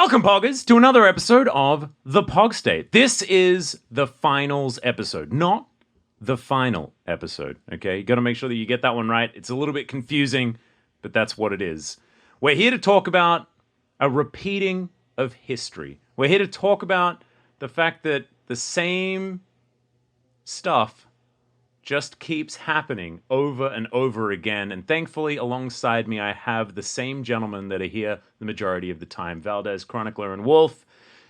Welcome, Poggers, to another episode of the PogState. This is the finals episode, not the final episode, okay? You got to make sure that you get that one right. It's a little bit confusing, but that's what it is. We're here to talk about a repeating of history. We're here to talk about the fact that the same stuff just keeps happening over and over again. And thankfully, alongside me, I have the same gentlemen that are here the majority of the time, Valdez, Chronicler, and Wolf.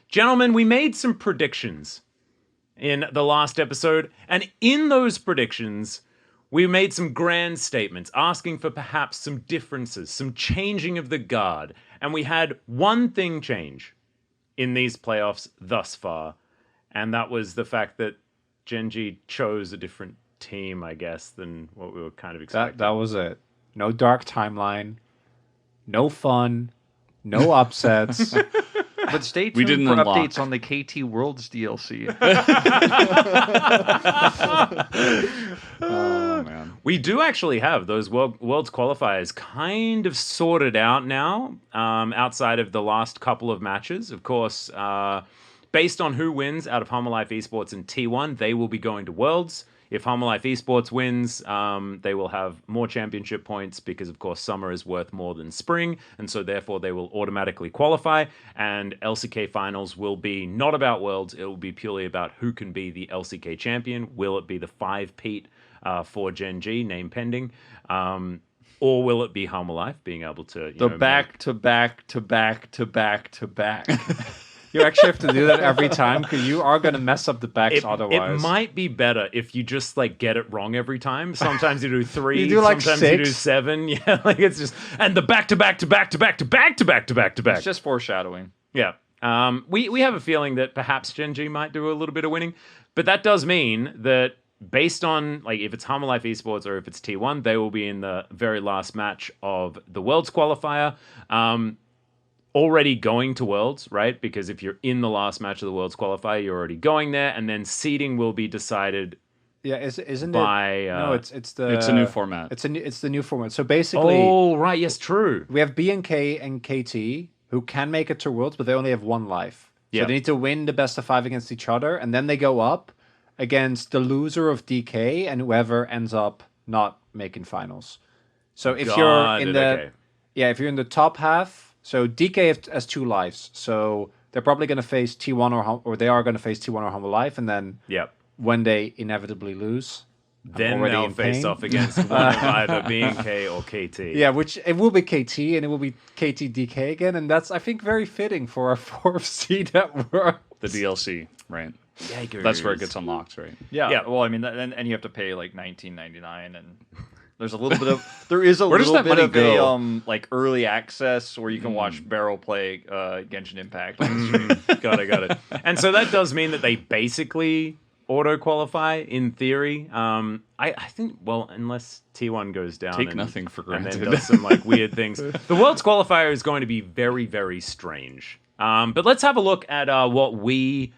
Gentlemen, we made some predictions in the last episode, and in those predictions, we made some grand statements, asking for perhaps some differences, some changing of the guard. And we had one thing change in these playoffs thus far, and that was the fact that Genji chose a different team, I guess, than what we were kind of expecting. That was it. No dark timeline, no fun, no upsets. But stay tuned for updates on the KT Worlds DLC. Oh, man. We do actually have those Worlds qualifiers kind of sorted out now, outside of the last couple of matches. Of course, based on who wins out of Humble Life Esports and T1, they will be going to Worlds. If Humble Life Esports wins, they will have more championship points because, of course, summer is worth more than spring, and so therefore they will automatically qualify, and LCK finals will be not about Worlds, it will be purely about who can be the LCK champion. Will it be the 5-peat for Gen G, name pending, or will it be Humble Life being able to... back. You actually have to do that every time because you are going to mess up the backs otherwise. It might be better if you just get it wrong every time. Sometimes you do 3, you do sometimes 6. you do 7. Yeah, it's just and the back to back. It's just foreshadowing. Yeah. We have a feeling that perhaps Gen G might do a little bit of winning, but that does mean that based on if it's Humble Life Esports or if it's T1, they will be in the very last match of the Worlds qualifier. Already going to Worlds, right? Because if you're in the last match of the Worlds qualifier, you're already going there, and then seeding will be decided. Yeah, isn't by, it? No, it's a new format. It's the new format. So basically, oh right, yes, true. We have BNK and KT who can make it to Worlds, but they only have one life. So Yep. they need to win the best of 5 against each other, and then they go up against the loser of DK and whoever ends up not making finals. So if you're in the if you're in the top half. So DK has 2 lives, so they're probably going to face T1 or they are going to face T1 or Humble Life, and then when they inevitably lose, then they'll face off against one of either BNK or KT. Yeah, which it will be KT and it will be KT DK again, and that's I think very fitting for our 4th seed at Worlds. The DLC, right? Yikers. That's where it gets unlocked, right? Yeah. Well, I mean, and you have to pay $19.99 and. There's a little bit of there is a little bit of a early access where you can watch Barrow play Genshin Impact. Got it. And so that does mean that they basically auto qualify in theory. I think unless T1 goes down, take nothing for granted, and then does some weird things. The Worlds qualifier is going to be very, very strange. But let's have a look at what we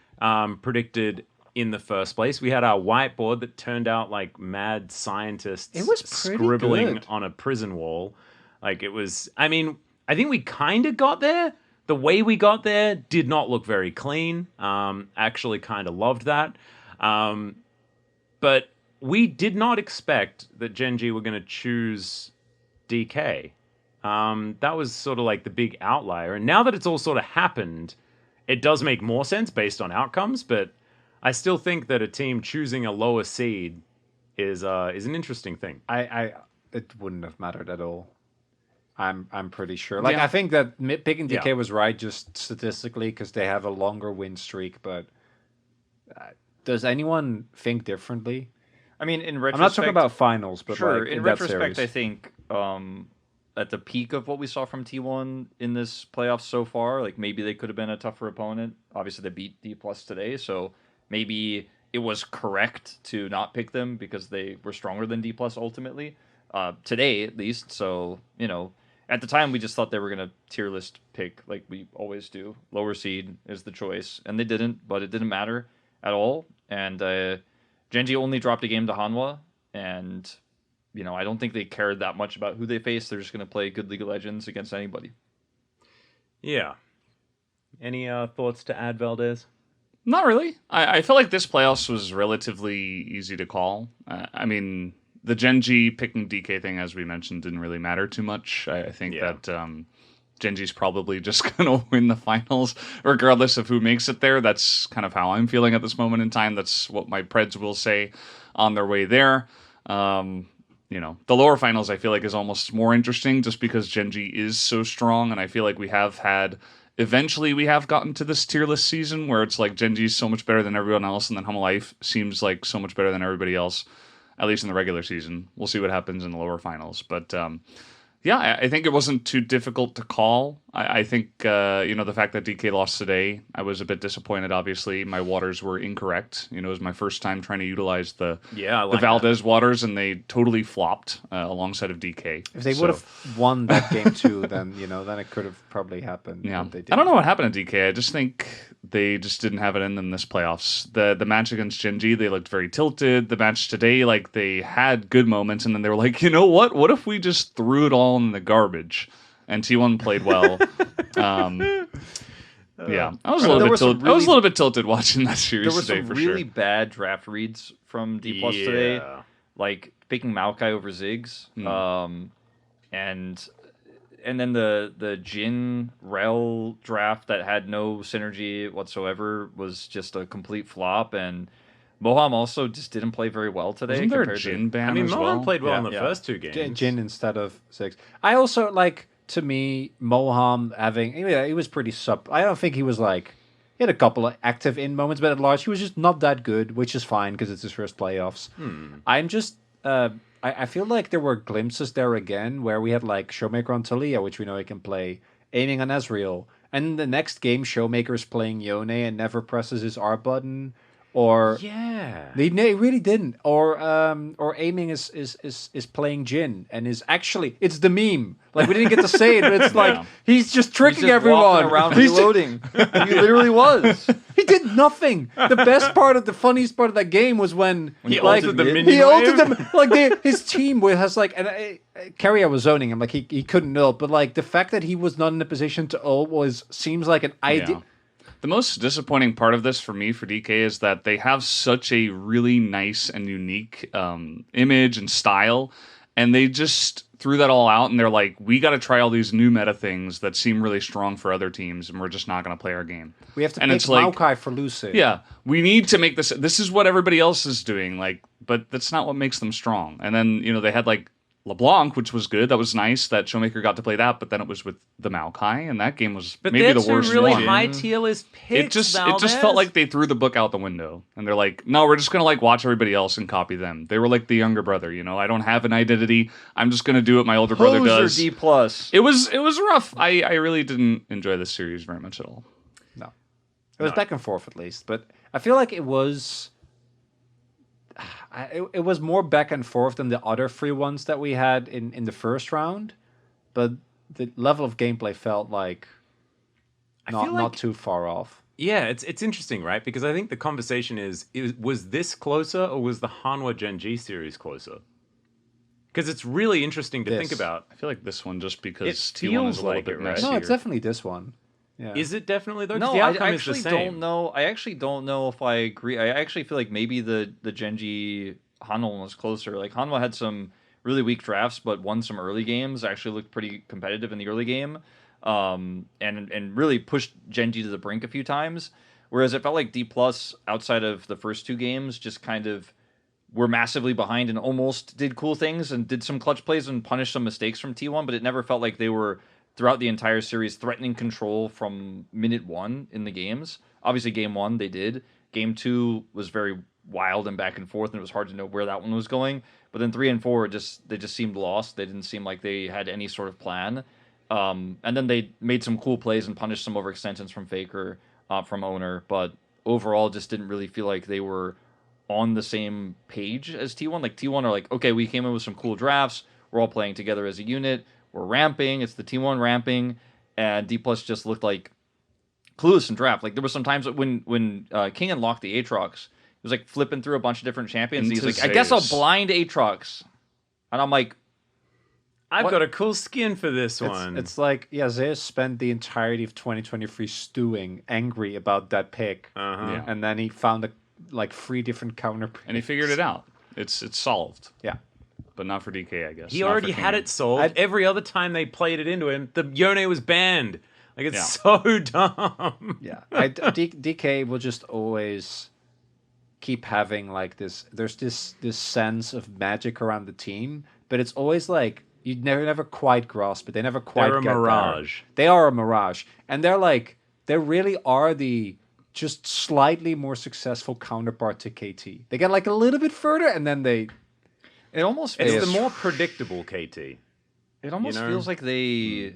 predicted. In the first place, we had our whiteboard that turned out like mad scientists scribbling on a prison wall. It was, I think we kind of got there. The way we got there did not look very clean. Actually kind of loved that. But we did not expect that Gen G were going to choose DK. That was sort of the big outlier. And now that it's all sort of happened, it does make more sense based on outcomes, but I still think that a team choosing a lower seed is an interesting thing. It wouldn't have mattered at all. I'm pretty sure. I think that picking DK was right just statistically because they have a longer win streak. But does anyone think differently? I mean, in retrospect, I'm not talking about finals, but sure. in retrospect, series. I think at the peak of what we saw from T1 in this playoff so far, maybe they could have been a tougher opponent. Obviously, they beat D+ today, so. Maybe it was correct to not pick them because they were stronger than D+ ultimately, today at least. So, at the time we just thought they were going to tier list pick like we always do. Lower seed is the choice. And they didn't, but it didn't matter at all. And Genji only dropped a game to Hanwha. And, I don't think they cared that much about who they faced. They're just going to play good League of Legends against anybody. Yeah. Any thoughts to add, Valdez? Not really. I feel like this playoffs was relatively easy to call. I mean, the Gen.G picking DK thing, as we mentioned, didn't really matter too much. I think that Gen.G's probably just going to win the finals, regardless of who makes it there. That's kind of how I'm feeling at this moment in time. That's what my Preds will say on their way there. The lower finals, I feel like, is almost more interesting just because Gen.G is so strong, and I feel like eventually we have gotten to this tier list season where it's like Gen.G is so much better than everyone else, and then Humble Life seems like so much better than everybody else, at least in the regular season. We'll see what happens in the lower finals. But I think it wasn't too difficult to call. I think, the fact that DK lost today, I was a bit disappointed, obviously. My waters were incorrect. It was my first time trying to utilize the Valdez waters, and they totally flopped alongside of DK. If they would have won that game too, then it could have probably happened. Yeah, They I don't know what happened to DK. I just think they just didn't have it in them this playoffs. The match against Gen.G, they looked very tilted. The match today, like, they had good moments, and then they were like, you know what? What if we just threw it all in the garbage? And T1 played well. I was a little bit tilted watching that series today. There were some really bad draft reads from D+ today, like picking Maokai over Ziggs, and then the Jin Rel draft that had no synergy whatsoever was just a complete flop, and Moham also just didn't play very well today. Wasn't there a Jin ban as well? Moham played well in the first two games. Jin instead of Ziggs. I also to me, Moham he was pretty I don't think he was he had a couple of active in moments, but at large, he was just not that good, which is fine because it's his first playoffs. I'm just, I feel like there were glimpses there again where we had Showmaker on Talia, which we know he can play, aiming on Ezreal. And the next game, Showmaker's playing Yone and never presses his R button. Or he really didn't. Or aiming is playing Jin and is actually it's the meme. We didn't get to say it, but it's he's just tricking everyone around reloading. He literally was. He did nothing. The funniest part of that game was when he ulted the minion. He ulted them. His team has Carrier was zoning him. He couldn't ult, but the fact that he was not in a position to ult seems like an idea. The most disappointing part of this for me, for DK, is that they have such a really nice and unique image and style, and they just threw that all out, and they're like, we got to try all these new meta things that seem really strong for other teams, and we're just not going to play our game. We have to pick Maokai for Lucid. Yeah, we need to make this. This is what everybody else is doing, but that's not what makes them strong. And then, they had LeBlanc, which was good. That was nice that Showmaker got to play that, but then it was with the Maokai, and that game was maybe the worst really one. high tier list picks. It just felt like they threw the book out the window, and they're like, no, we're just gonna watch everybody else and copy them. They were like the younger brother, I don't have an identity. I'm just gonna do what my older brother does. D+. It was rough. I really didn't enjoy this series very much at all. No, it was back and forth at least, but I feel like it was. It was more back and forth than the other three ones that we had in the first round, but the level of gameplay felt not too far off. Yeah, it's interesting, right? Because I think the conversation was this closer or was the Hanwha Gen.G series closer? Because it's really interesting to think about. I feel like this one just because T1 is a little bit messier. No, it's definitely this one. Yeah. Is it definitely though? No, the outcome I is the actually same. don't know. I actually don't know if I agree. I actually feel like maybe the Gen.G Hanwha was closer. Hanwha had some really weak drafts, but won some early games. Actually looked pretty competitive in the early game, and really pushed Gen.G to the brink a few times. Whereas it felt like D+ outside of the first two games just kind of were massively behind and almost did cool things and did some clutch plays and punished some mistakes from T1, but it never felt like they were throughout the entire series threatening control from minute one in the games. Obviously, game one, they did. Game two was very wild and back and forth, and it was hard to know where that one was going. But then 3 and 4, they just seemed lost. They didn't seem like they had any sort of plan. And then they made some cool plays and punished some overextensions from Faker, from Owner. But overall, just didn't really feel like they were on the same page as T1. T1 are okay, we came in with some cool drafts. We're all playing together as a unit. We're ramping. It's the T1 ramping, and D+ just looked like clueless in draft. There were some times when King unlocked the Aatrox, he was flipping through a bunch of different champions. And he's I guess I'll blind Aatrox, and I'm like, I've got a cool skin for this one. It's like, Zeus spent the entirety of 2023 stewing, angry about that pick. Yeah. And then he found like 3 different counter picks. And he figured it out. It's solved. Yeah. But not for DK, I guess. He Not already for had King. it solved. Every other time they played it into him, the Yone was banned. Like, it's so dumb. Yeah. DK will just always keep having like this. There's this sense of magic around the team, but it's always like you never quite grasp it. They never quite They're a get mirage. there. They are a mirage, and they really are the just slightly more successful counterpart to KT. They get like a little bit further, and then it almost It's feels the more predictable KT. It almost feels like they,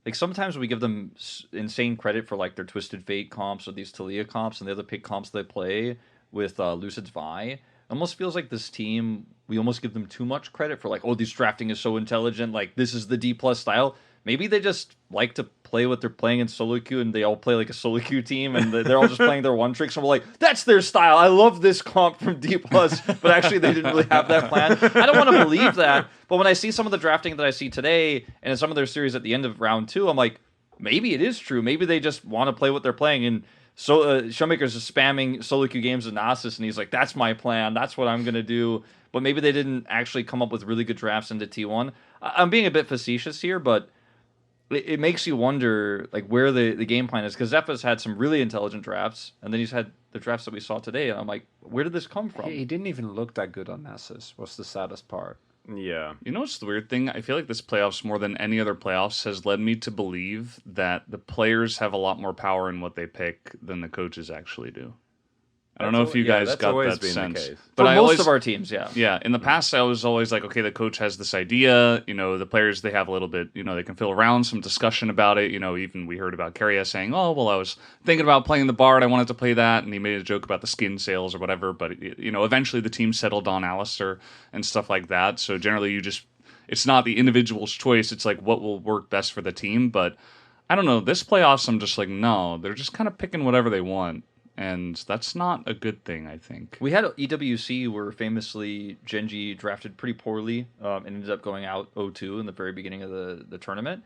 like sometimes we give them insane credit for like their Twisted Fate comps or these Talia comps and the other pick comps they play with Lucid's Vi. It almost feels like this team, we almost give them too much credit for like, oh, this drafting is so intelligent, like this is the D+ style. Maybe they just like to play what they're playing in solo queue and they all play like a solo queue team and they're all just playing their one tricks and we're like, that's their style. I love this comp from D+, but actually they didn't really have that plan. I don't want to believe that, but when I see some of the drafting that I see today and in some of their series at the end of round 2, I'm like, maybe it is true. Maybe they just want to play what they're playing. And so Showmaker's just spamming solo queue games with Nasus and he's like, that's my plan. That's what I'm going to do. But maybe they didn't actually come up with really good drafts into T1. I'm being a bit facetious here, but it makes you wonder like where the game plan is, because Zepha's had some really intelligent drafts, and then he's had the drafts that we saw today, and I'm like, where did this come from? He didn't even look that good on Nasus. What's the saddest part? Yeah. You know what's the weird thing? I feel like this playoffs, more than any other playoffs, has led me to believe that the players have a lot more power in what they pick than the coaches actually do. I don't know if you guys got that sense. But most of our teams, yeah. Yeah, in the past, I was always like, okay, the coach has this idea. You know, the players, they have a little bit, you know, they can feel around some discussion about it. You know, even we heard about Carrier saying, oh, well, I was thinking about playing the Bard. I wanted to play that. And he made a joke about the skin sales or whatever. But, you know, eventually the team settled on Alistair and stuff like that. So generally it's not the individual's choice. It's like what will work best for the team. But I don't know. This playoffs, I'm just like, no, they're just kind of picking whatever they want. And that's not a good thing, I think. We had EWC where famously Genji drafted pretty poorly and ended up going out 0-2 in the very beginning of the tournament.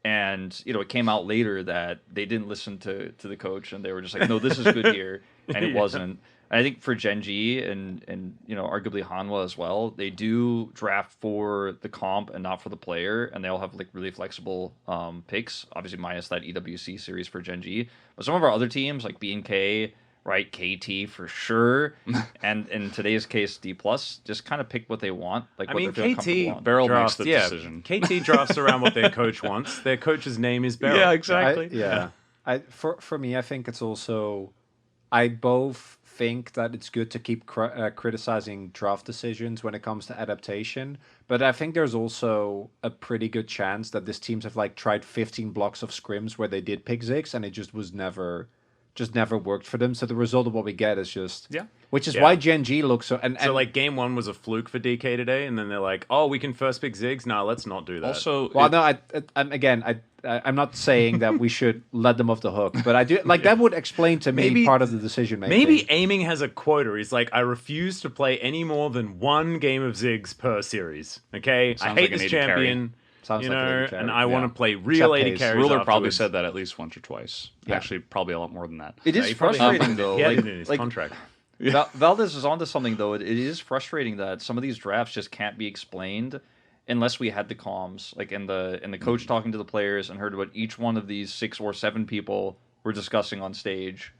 And, you know, it came out later that they didn't listen to the coach and they were just like, no, this is good here. And it wasn't. I think for Genji and you know, arguably Hanwha as well, they do draft for the comp and not for the player, and they all have like really flexible picks, obviously minus that EWC series for Genji. But some of our other teams, like B&K, right, KT for sure, and in today's case, D+, just kind of pick what they want. Like, what they're comfortable on. Beryl makes the decision. KT drafts around what their coach wants. Their coach's name is Beryl. Yeah, exactly. For me, I think it's also, I both think that it's good to keep criticizing draft decisions when it comes to adaptation, but I think there's also a pretty good chance that these teams have like tried 15 blocks of scrims where they did pick Ziggs and it just never worked for them. So the result of what we get is just which is why Gen G looks so. And so like game 1 was a fluke for DK today, and then they're like, oh, we can first pick Ziggs. No, let's not do that. Also, well, no, I'm not saying that we should let them off the hook, but I do like that would explain to me part of the decision making. Maybe aiming has a quota. He's like, I refuse to play any more than 1 game of Ziggs per series. Okay, I hate like this champion. Sounds you like know, AD carry. and I want to play real AD carries. Ruler probably afterwards. said that at least once or twice. Yeah. Actually, probably a lot more than that. It is frustrating, though. He had it in his contract. Valdez is onto something, though. It is frustrating that some of these drafts just can't be explained unless we had the comms, like in the coach talking to the players and heard what each one of these 6 or 7 people were discussing on stage.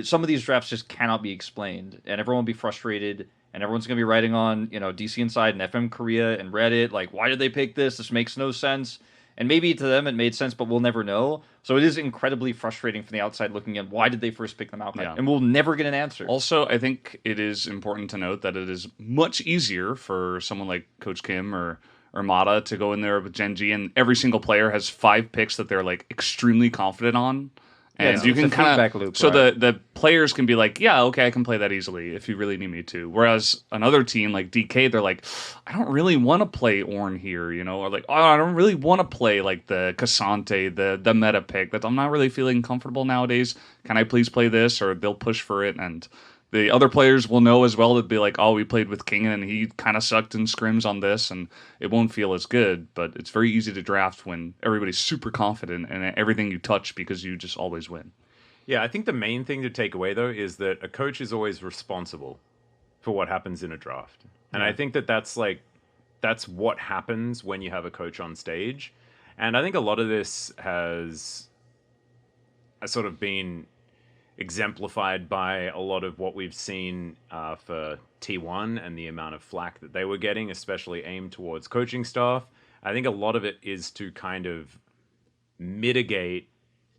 Some of these drafts just cannot be explained, and everyone will be frustrated, and everyone's going to be writing on, you know, DC Inside and FM Korea and Reddit, like, why did they pick this? This makes no sense. And maybe to them it made sense, but we'll never know. So it is incredibly frustrating from the outside looking in. Why did they first pick them out? Yeah. And we'll never get an answer. Also, I think it is important to note that it is much easier for someone like Coach Kim or Mata to go in there with Gen G, and every single player has 5 picks that they're like extremely confident on. And you can kind of, so the players can be like, yeah, okay, I can play that easily if you really need me to. Whereas another team like DK, they're like, I don't really want to play Ornn here, you know, or like, oh, I don't really want to play like the Cassante, the meta pick that I'm not really feeling comfortable nowadays. Can I please play this? Or they'll push for it, and the other players will know as well. It'd be like, oh, we played with King and he kind of sucked in scrims on this, and it won't feel as good. But it's very easy to draft when everybody's super confident in everything you touch because you just always win. Yeah, I think the main thing to take away, though, is that a coach is always responsible for what happens in a draft. And I think that's what happens when you have a coach on stage. And I think a lot of this has sort of been exemplified by a lot of what we've seen for T1 and the amount of flack that they were getting, especially aimed towards coaching staff. I think a lot of it is to kind of mitigate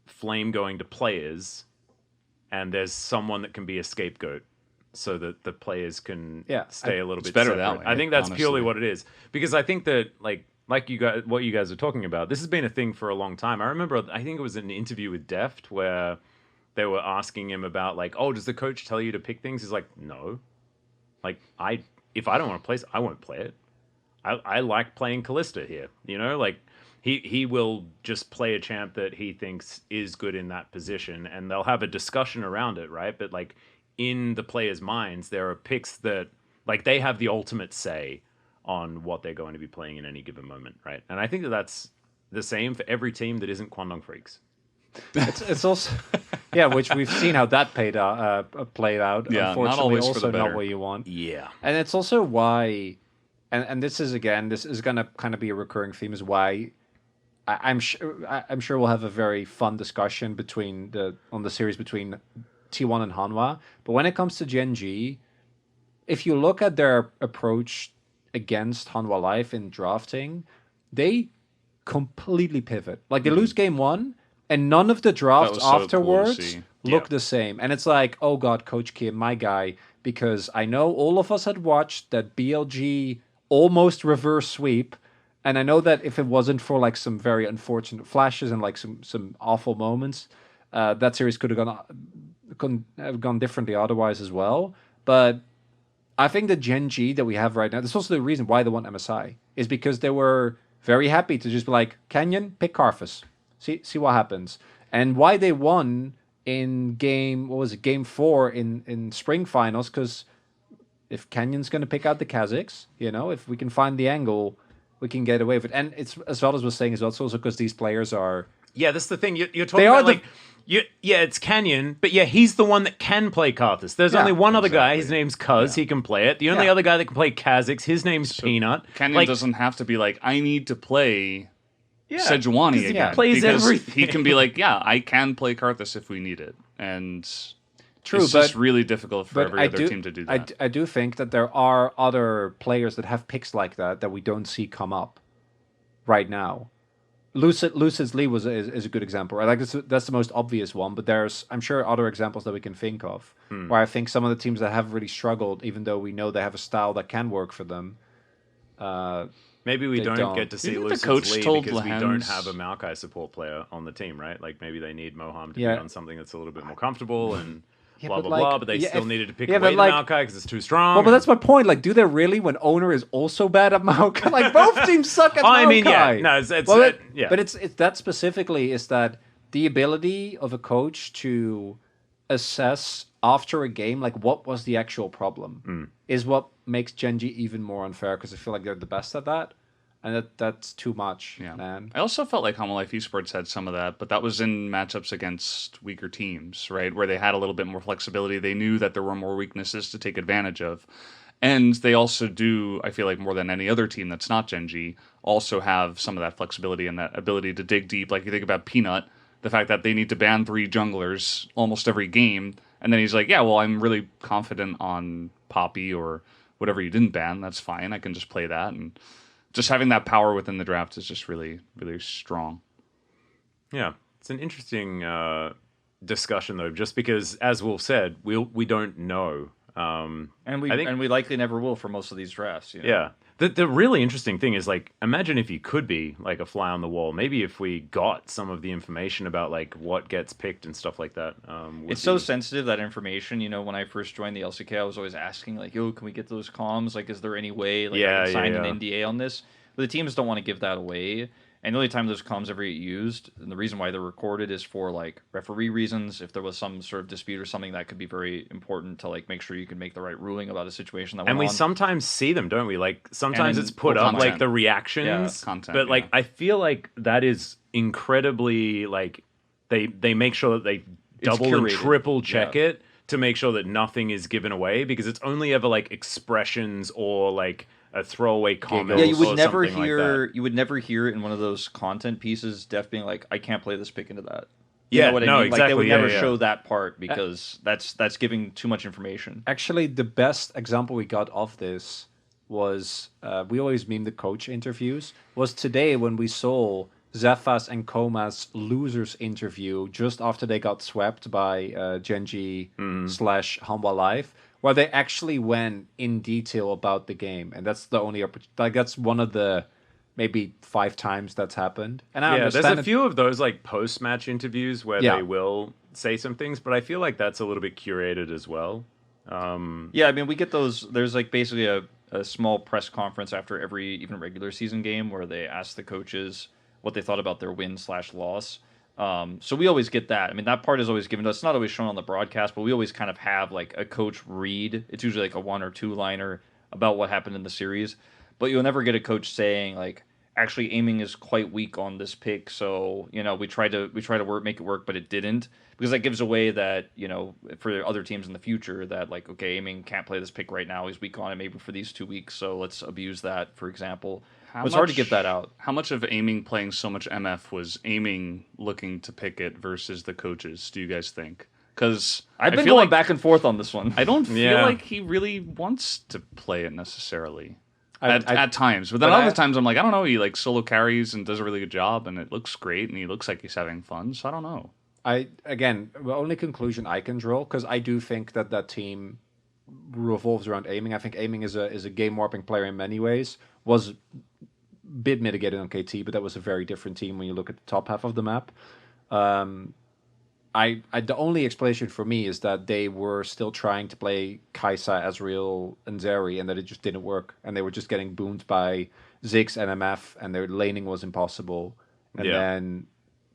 flame going to players, and there's someone that can be a scapegoat so that the players can stay a little bit better separate. that way, I think that's honestly. purely what it is, because I think that like you guys, what you guys are talking about, this has been a thing for a long time. I remember, I think it was an interview with Deft where they were asking him about like, oh, does the coach tell you to pick things? He's like, no. Like, if I don't want to play, I won't play it. I like playing Callista here. You know, like he will just play a champ that he thinks is good in that position, and they'll have a discussion around it, right? But like in the players' minds, there are picks that like they have the ultimate say on what they're going to be playing in any given moment, right? And I think that that's the same for every team that isn't Kwangdong Freaks. It's also which we've seen how that played out. Yeah, Unfortunately, not always for also the not better. what you want. Yeah. And it's also why, and this is going to kind of be a recurring theme, is why I'm sure we'll have a very fun discussion on the series between T1 and Hanwha. But when it comes to Gen G, if you look at their approach against Hanwha Life in drafting, they completely pivot. Like they lose game one, and none of the drafts was so cool to afterwards see. look the same. And it's like, oh god, Coach Kim, my guy, because I know all of us had watched that BLG almost reverse sweep. And I know that if it wasn't for like some very unfortunate flashes and like some awful moments, that series could have gone differently otherwise as well. But I think the Gen G that we have right now, this is also the reason why they want MSI, is because they were very happy to just be like, Canyon, pick Karthus. See what happens. And why they won in game 4 in spring finals, because if Canyon's going to pick out the Kazakhs, if we can find the angle, we can get away with it. And it's, as well as was saying as well, it's also because these players are... Yeah, that's the thing. You're talking about it's Canyon, but he's the one that can play Karthus. There's only one other guy. His name's Cuz. He can play it. The only other guy that can play Kazakhs, his name's Peanut. Canyon doesn't have to be like, I need to play Sejuani again. He plays everything. He can be like, I can play Karthus if we need it. And True, it's just really difficult for every other team to do that. I do think that there are other players that have picks like that we don't see come up right now. Lucid's Lee is a good example, right? Like that's the most obvious one, but there's, I'm sure, other examples that we can think of where I think some of the teams that have really struggled, even though we know they have a style that can work for them. Maybe we don't get to see Lucid's coach Lee told because we Lehans- don't have a Maokai support player on the team, right? Like maybe they need Moham to be on something that's a little bit more comfortable and blah, blah, blah, but they still needed to pick away the Maokai because it's too strong. Well, but that's my point. Like, do they really when Owner is also bad at Maokai? Like, both teams suck at Maokai. I mean, no, But it's that specifically is that the ability of a coach to assess after a game, like, what was the actual problem, is what makes Gen G even more unfair, because I feel like they're the best at that. And that's too much, man. I also felt like Hanwha Life Esports had some of that, but that was in matchups against weaker teams, right? Where they had a little bit more flexibility. They knew that there were more weaknesses to take advantage of. And they also do, I feel like more than any other team that's not Gen G, also have some of that flexibility and that ability to dig deep. Like you think about Peanut, the fact that they need to ban 3 junglers almost every game. And then he's like, I'm really confident on Poppy or whatever you didn't ban. That's fine. I can just play that. And just having that power within the draft is just really, really strong. Yeah, it's an interesting discussion though, just because, as Wolf said, we don't know, and we likely never will for most of these drafts. Yeah, the really interesting thing is, like, imagine if you could be like a fly on the wall. Maybe if we got some of the information about like what gets picked and stuff like that. It's so sensitive, that information. When I first joined the LCK, I was always asking like, "Yo, can we get those comms? Like, is there any way I can sign an NDA on this?" But the teams don't want to give that away. And the only time those comms ever get used, and the reason why they're recorded is for like referee reasons. If there was some sort of dispute or something that could be very important to like make sure you can make the right ruling about a situation that went And we on. sometimes see them, don't we? Like sometimes And it's put well, up content. like the reactions, content, but like I feel like that is incredibly like they make sure that they double and curated. triple check it to make sure that nothing is given away, because it's only ever like expressions or like a throwaway comment. Yeah, you would or never something like hear that. you would never hear in one of those content pieces Def being like, I can't play this pick into that. Yeah, know what I no, mean? Like they would exactly, never yeah. show that part because that's giving too much information. Actually, the best example we got of this was we always meme the coach interviews. Was today when we saw Zephas and Koma's losers interview just after they got swept by Genji / Humble Life, where they actually went in detail about the game, and that's the only like that's one of the maybe 5 times that's happened. And I Yeah, there's understand a few of those like post-match interviews where Yeah. they will say some things, but I feel like that's a little bit curated as well. Yeah, I mean, we get those. There's like basically a small press conference after every even regular season game where they ask the coaches what they thought about their win / loss. So we always get that. I mean, that part is always given to us. It's not always shown on the broadcast, but we always kind of have like a coach read. It's usually like a 1 or 2 liner about what happened in the series. But you'll never get a coach saying like, actually aiming is quite weak on this pick, so we try to make it work, but it didn't, because that gives away that for other teams in the future that like, okay, aiming can't play this pick right now, he's weak on it maybe for these 2 weeks, so let's abuse that, for example. It's hard to get that out. How much of aiming playing so much MF was aiming looking to pick it versus the coaches, do you guys think? Because I've been going back and forth on this one. I don't feel Yeah. like he really wants to play it necessarily. I- At times, but then but other I- times I'm like, I don't know. He like solo carries and does a really good job, and it looks great, and he looks like he's having fun. So I don't know. The only conclusion I can draw, because I do think that team revolves around aiming. I think aiming is a game warping player in many ways. Was a bit mitigated on KT, but that was a very different team when you look at the top half of the map. The only explanation for me is that they were still trying to play Kaisa, Ezreal, and Zeri, and that it just didn't work, and they were just getting boomed by Ziggs and MF, and their laning was impossible. And then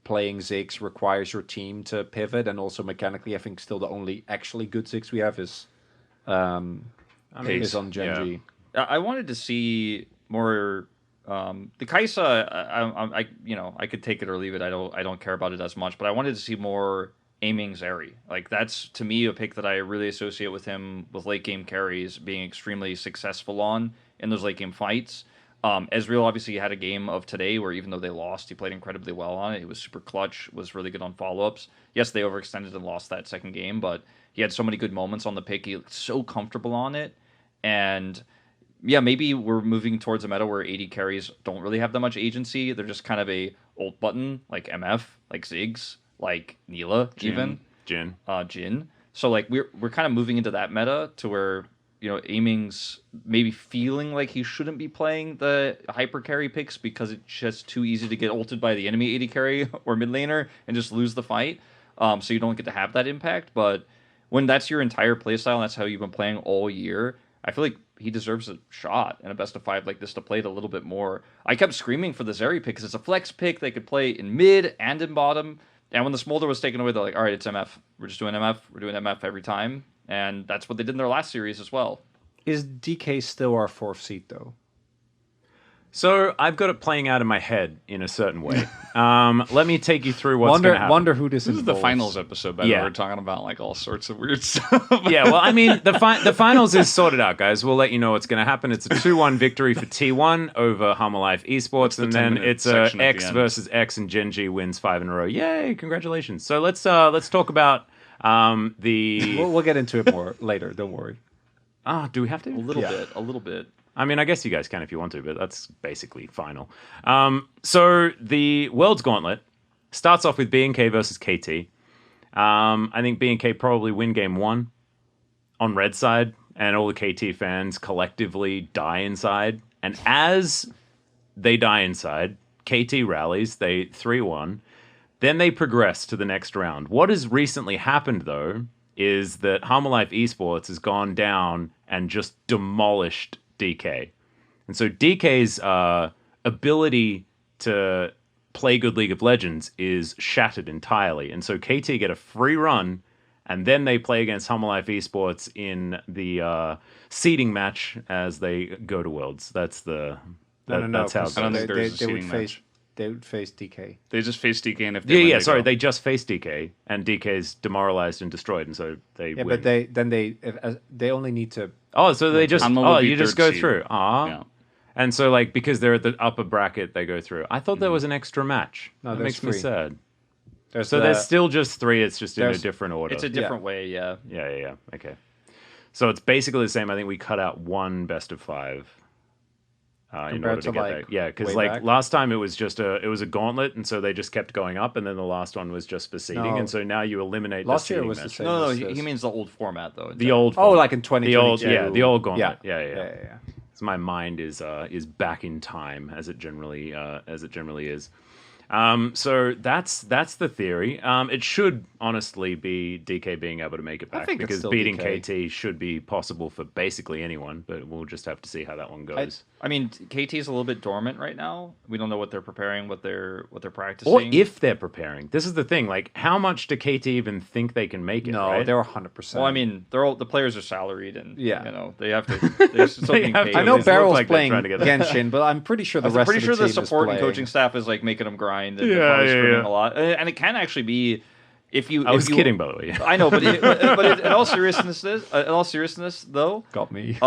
playing Ziggs requires your team to pivot, and also mechanically, I think still the only actually good Ziggs we have is Pace. on Genji. I wanted to see more. The Kaisa, I could take it or leave it. I don't care about it as much, but I wanted to see more aiming Zeri. Like that's to me a pick that I really associate with him with late game carries being extremely successful on in those late game fights. Ezreal obviously had a game of today where even though they lost, he played incredibly well on it. He was super clutch, was really good on follow-ups. Yes, they overextended and lost that second game, but he had so many good moments on the pick. He looked so comfortable on it, and yeah, maybe we're moving towards a meta where AD carries don't really have that much agency. They're just kind of a old button, like MF, like Ziggs, like Neela, even Jin. Jin. So like we're kind of moving into that meta to where aiming's maybe feeling like he shouldn't be playing the hyper carry picks because it's just too easy to get ulted by the enemy AD carry or mid laner and just lose the fight. So you don't get to have that impact. But when that's your entire playstyle and that's how you've been playing all year, I feel like he deserves a shot in a best of 5 like this to play it a little bit more. I kept screaming for the Zeri pick because it's a flex pick. They could play in mid and in bottom. And when the Smolder was taken away, they're like, all right, it's MF. We're just doing MF. We're doing MF every time. And that's what they did in their last series as well. Is DK still our 4th seed, though? So I've got it playing out in my head in a certain way. Let me take you through what's going to happen. Wonder who this This is the involves. finals episode, by the way. Yeah. We're talking about like all sorts of weird stuff. Yeah, well, I mean, the finals is sorted out, guys. We'll let you know what's going to happen. It's a 2-1 victory for T1 over Life Esports, and then 10-minute it's a section at X the end. versus X, and Genji wins 5 in a row. Yay! Congratulations. So let's talk about the. We'll get into it more later. Don't worry. Do we have to? A little bit. I mean, I guess you guys can if you want to, but that's basically final. So the World's Gauntlet starts off with B&K versus KT. I think B&K probably win game 1 on red side, and all the KT fans collectively die inside. And as they die inside, KT rallies, they 3-1. Then they progress to the next round. What has recently happened, though, is that Life Esports has gone down and just demolished DK. And so DK's ability to play good League of Legends is shattered entirely. And so KT get a free run, and then they play against Humble Life Esports in the seeding match as they go to Worlds. That's the... No. That's how it I don't goes. think there's a seeding match. They would face DK. They just face DK, and if they win, Sorry, go. they just face DK, and DK's demoralized and destroyed, and so they Yeah, win. but they only need to. Oh, so they just... Humble will be you just third go seed. through. Yeah. And so, like, because they're at the upper bracket, they go through. I thought there was an extra match. No, that there's makes me three. sad. There's So the- there's still just 3. It's just in a there's- different order. It's a different way, yeah. Yeah. Okay. So it's basically the same. I think we cut out one best of 5 in Compared order to to, get like, that. Yeah, because way like back? last time it was just a gauntlet, and so they just kept going up, and then the last one was just for seeding, No. and so now you eliminate Last the year seeding was the match. same. No, as he this. means the old format, though. The old. Oh, format. like in the 2022. old, the old gauntlet. Yeah. Yeah. So my mind is back in time as it generally is. So that's the theory. It should honestly be DK being able to make it back think it's because still beating DK. KT should be possible for basically anyone, but we'll just have to see how that one goes. I mean, KT is a little bit dormant right now. We don't know what they're preparing, what they're practicing. Or if they're preparing. This is the thing. Like, how much do KT even think they can make it? No, right? they're 100%. Well, I mean, the players are salaried, and Yeah. they have to. They're still They being have paid. to. I know They look Barrel's like they're playing trying to get- Genshin, but I'm pretty sure the I'm rest pretty of sure the the team support is and playing. coaching staff is like making them grind and Yeah, probably yeah, scrimming yeah. a lot. And it can actually be if you. I was if you, kidding, by the way. I know, but in all seriousness, though, Got me.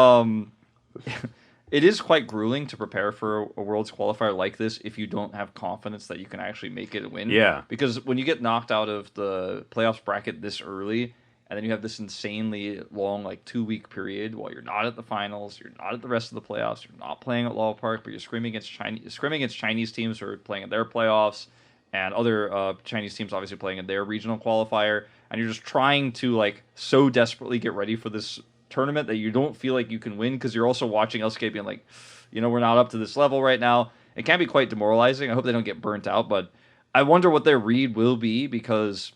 it is quite grueling to prepare for a Worlds qualifier like this if you don't have confidence that you can actually make it a win. Yeah. Because when you get knocked out of the playoffs bracket this early, and then you have this insanely long, like 2-week period while you're not at the finals, you're not at the rest of the playoffs, you're not playing at Law Park, but you're scrimming against Chinese teams who are playing in their playoffs, and other Chinese teams obviously playing in their regional qualifier, and you're just trying to like so desperately get ready for this tournament that you don't feel like you can win because you're also watching LCK being like, we're not up to this level right now. It can be quite demoralizing. I hope they don't get burnt out, but I wonder what their read will be because,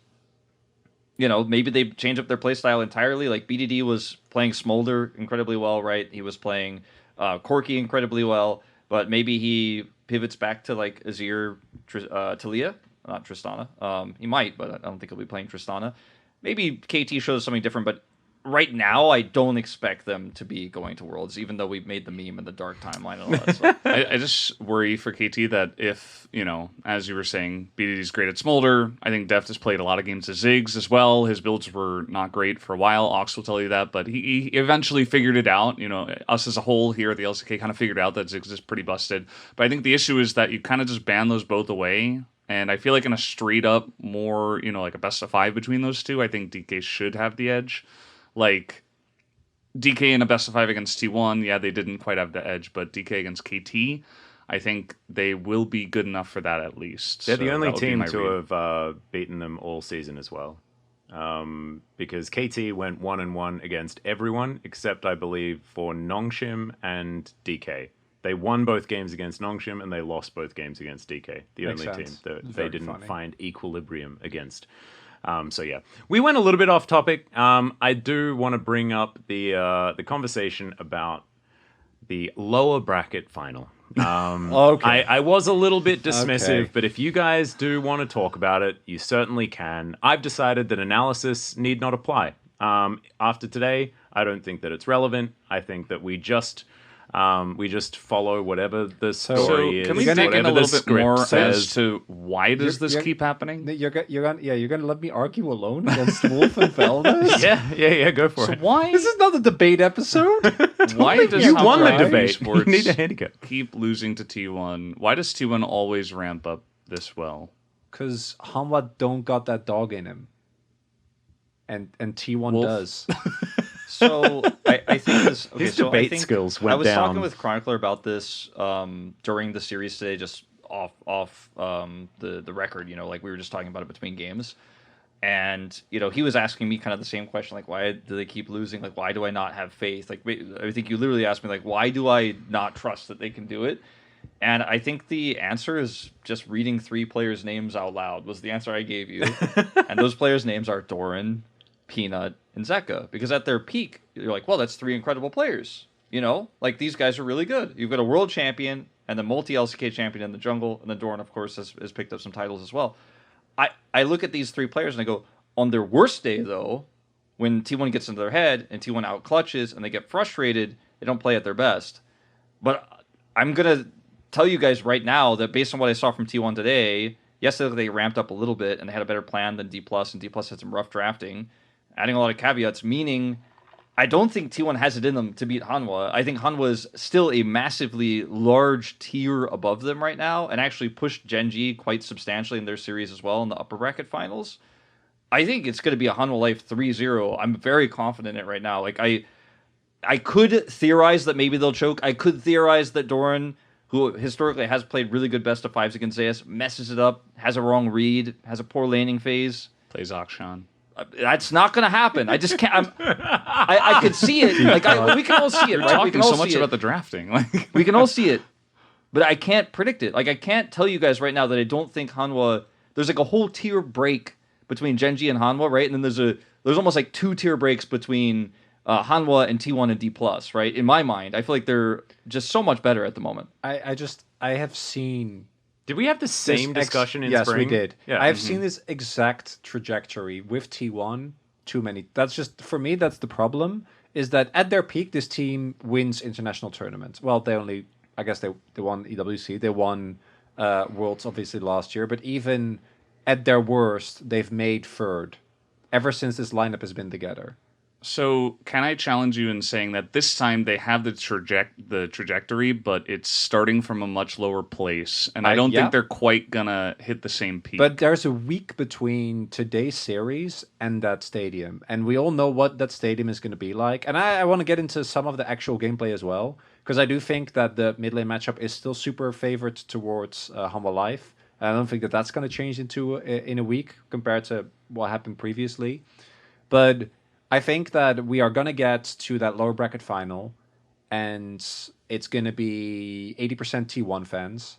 maybe they change up their play style entirely. Like BDD was playing Smolder incredibly well, right? He was playing Corki incredibly well, but maybe he pivots back to like Azir, Talia, not Tristana. He might, but I don't think he'll be playing Tristana. Maybe KT shows something different, but right now, I don't expect them to be going to Worlds, even though we've made the meme in the dark timeline and all that stuff. I just worry for KT that if, as you were saying, BDD's great at Smolder. I think Deft has played a lot of games as Ziggs as well. His builds were not great for a while. Ox will tell you that, but he eventually figured it out. Us as a whole here at the LCK kind of figured out that Ziggs is pretty busted. But I think the issue is that you kind of just ban those both away. And I feel like in a straight up more, like a best of 5 between those two, I think DK should have the edge. Like, DK in a best of 5 against T1, yeah, they didn't quite have the edge, but DK against KT, I think they will be good enough for that at least. They're the So only that would be team my to read. have beaten them all season as well. Because KT went 1-1 against everyone except, I believe, for Nongshim and DK. They won both games against Nongshim and they lost both games against DK. The Makes only sense. team that It's they very didn't funny. find equilibrium against. So yeah, we went a little bit off topic. I do want to bring up the conversation about the lower bracket final. Okay. I was a little bit dismissive, Okay. but if you guys do want to talk about it, you certainly can. I've decided that analysis need not apply. After today, I don't think that it's relevant. I think that we just follow whatever the story So is. can we You're dig gonna- in a whatever the little bit more script says. as to why does this You're- keep happening? You're gonna let me argue alone against Wolf and Felness? Yeah, go for So it. why This is not a debate episode. why does You Humble won the Life debate. You Esports need a handicap. keep losing to T1? Why does T1 always ramp up this well? Because Hanwha don't got that dog in him, and T1 Wolf. does. So I think this. Okay, His so debate I think skills I went was down. talking with Chronicler about this during the series today, just off the record. Like we were just talking about it between games, and he was asking me kind of the same question, like why do they keep losing? Like why do I not have faith? Like I think you literally asked me like why do I not trust that they can do it? And I think the answer is just reading 3 players' names out loud was the answer I gave you, and those players' names are Doran, Peanut, and Zeka, because at their peak, you're like, well, that's 3 incredible players. Like these guys are really good. You've got a world champion and the multi-LCK champion in the jungle, and then Doran, of course, has picked up some titles as well. I look at these 3 players and I go, on their worst day, though, when T1 gets into their head and T1 out-clutches and they get frustrated, they don't play at their best. But I'm going to tell you guys right now that based on what I saw from T1 today, yes, they ramped up a little bit and they had a better plan than D+, and D+ had some rough drafting, adding a lot of caveats, meaning I don't think T1 has it in them to beat Hanwha. I think Hanwha is still a massively large tier above them right now and actually pushed Gen.G quite substantially in their series as well in the upper bracket finals. I think it's going to be a Hanwha Life 3-0. I'm very confident in it right now. Like I could theorize that maybe they'll choke. I could theorize that Doran, who historically has played really good best of 5s against Zeus, messes it up, has a wrong read, has a poor laning phase. Plays Akshan. That's not going to happen. I just can't. I could see it. Like we can all see it. You're right? We can talking all so much see about it. the drafting. Like We can all see it, but I can't predict it. Like I can't tell you guys right now that I don't think Hanwha. There's like a whole tier break between Gen.G and Hanwha, right? And then there's almost like 2 tier breaks between Hanwha and T1 and D+, right? In my mind, I feel like they're just so much better at the moment. I have seen. Did we have the same discussion in yes, spring? Yes, we did. Yeah. I've seen this exact trajectory with T1 too many. That's just, for me, that's the problem, is that at their peak, this team wins international tournaments. Well, they won EWC, they won Worlds, obviously, last year, but even at their worst, they've made third ever since this lineup has been together. So can I challenge you in saying that this time they have the trajectory, but it's starting from a much lower place, and I don't think they're quite gonna hit the same peak. But there's a week between today's series and that stadium, and we all know what that stadium is going to be like. And I want to get into some of the actual gameplay as well, because I do think that the mid lane matchup is still super favored towards Hanwha Life. I don't think that that's going to change in a week compared to what happened previously, but I think that we are going to get to that lower bracket final, and it's going to be 80% T1 fans,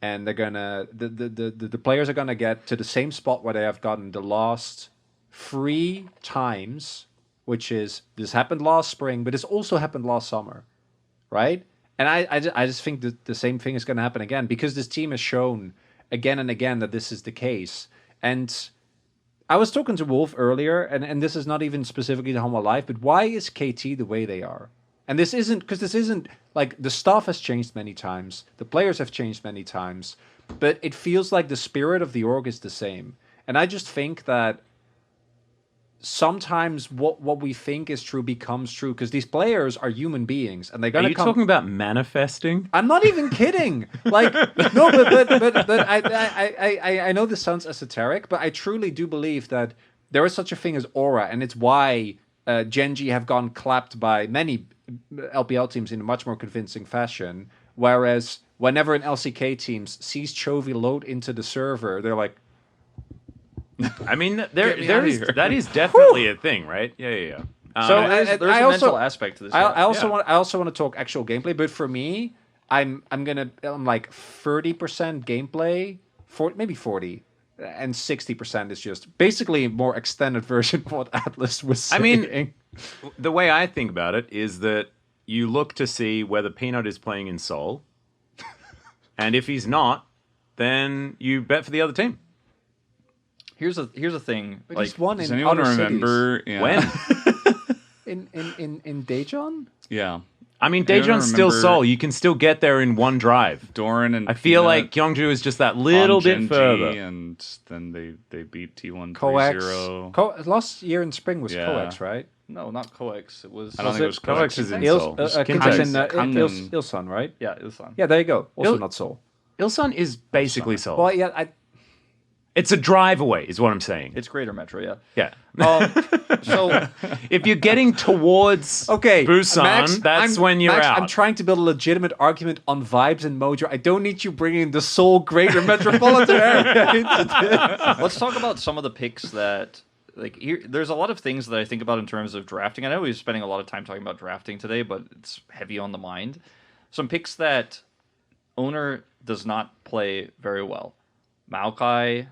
and they're going to the players are going to get to the same spot where they have gotten the last 3 times, which is this happened last spring, but this also happened last summer, right? And I just think that the same thing is going to happen again, because this team has shown again and again that this is the case. And I was talking to Wolf earlier, and this is not even specifically the Hanwha Life, but why is KT the way they are? And this isn't like the staff has changed many times, the players have changed many times, but it feels like the spirit of the org is the same. And I just think that sometimes what we think is true becomes true, because these players are human beings, and they're gonna. Are you talking about manifesting? I'm not even kidding. Like no, but I know this sounds esoteric, but I truly do believe that there is such a thing as aura, and it's why Gen.G have gone clapped by many LPL teams in a much more convincing fashion. Whereas whenever an LCK team sees Chovy load into the server, they're like, I mean, that is definitely a thing, right? Yeah. So there's a mental aspect to this. I also want to talk actual gameplay, but for me, I'm like 30% gameplay, maybe 40, and 60% is just basically a more extended version of what Atlas was saying. I mean, the way I think about it is that you look to see whether Peanut is playing in Seoul, and if he's not, then you bet for the other team. Here's a thing. But like, he's won does in anyone other remember When? in Daejeon? Yeah. I mean, Daejeon's still remember Seoul. You can still get there in one drive. Doran and I feel Peanut like Gyeongju is just that little bit Gen.G, further. and then they beat T1 Coax. 3-0. Last year in spring was Yeah. Coax, right? no, not Coex. It was. I don't think it was Coax Coax. is in Ils, Seoul. Kintex. Ilsan, right? Yeah, it was fun. Yeah, there you go. Also Il- not Seoul. Ilsan is basically Seoul. Well, yeah, It's a drive away, is what I'm saying. It's Greater Metro, yeah. Yeah. So If you're getting towards okay. Busan, Max, that's when you're Max, out. I'm trying to build a legitimate argument on vibes and mojo. I don't need you bringing the Seoul Greater Metropolitan Area into this. let's talk about some of the picks that, like, here. There's a lot of things that I think about in terms of drafting. I know we're spending a lot of time talking about drafting today, but it's heavy on the mind. Some picks that owner does not play very well. Maokai,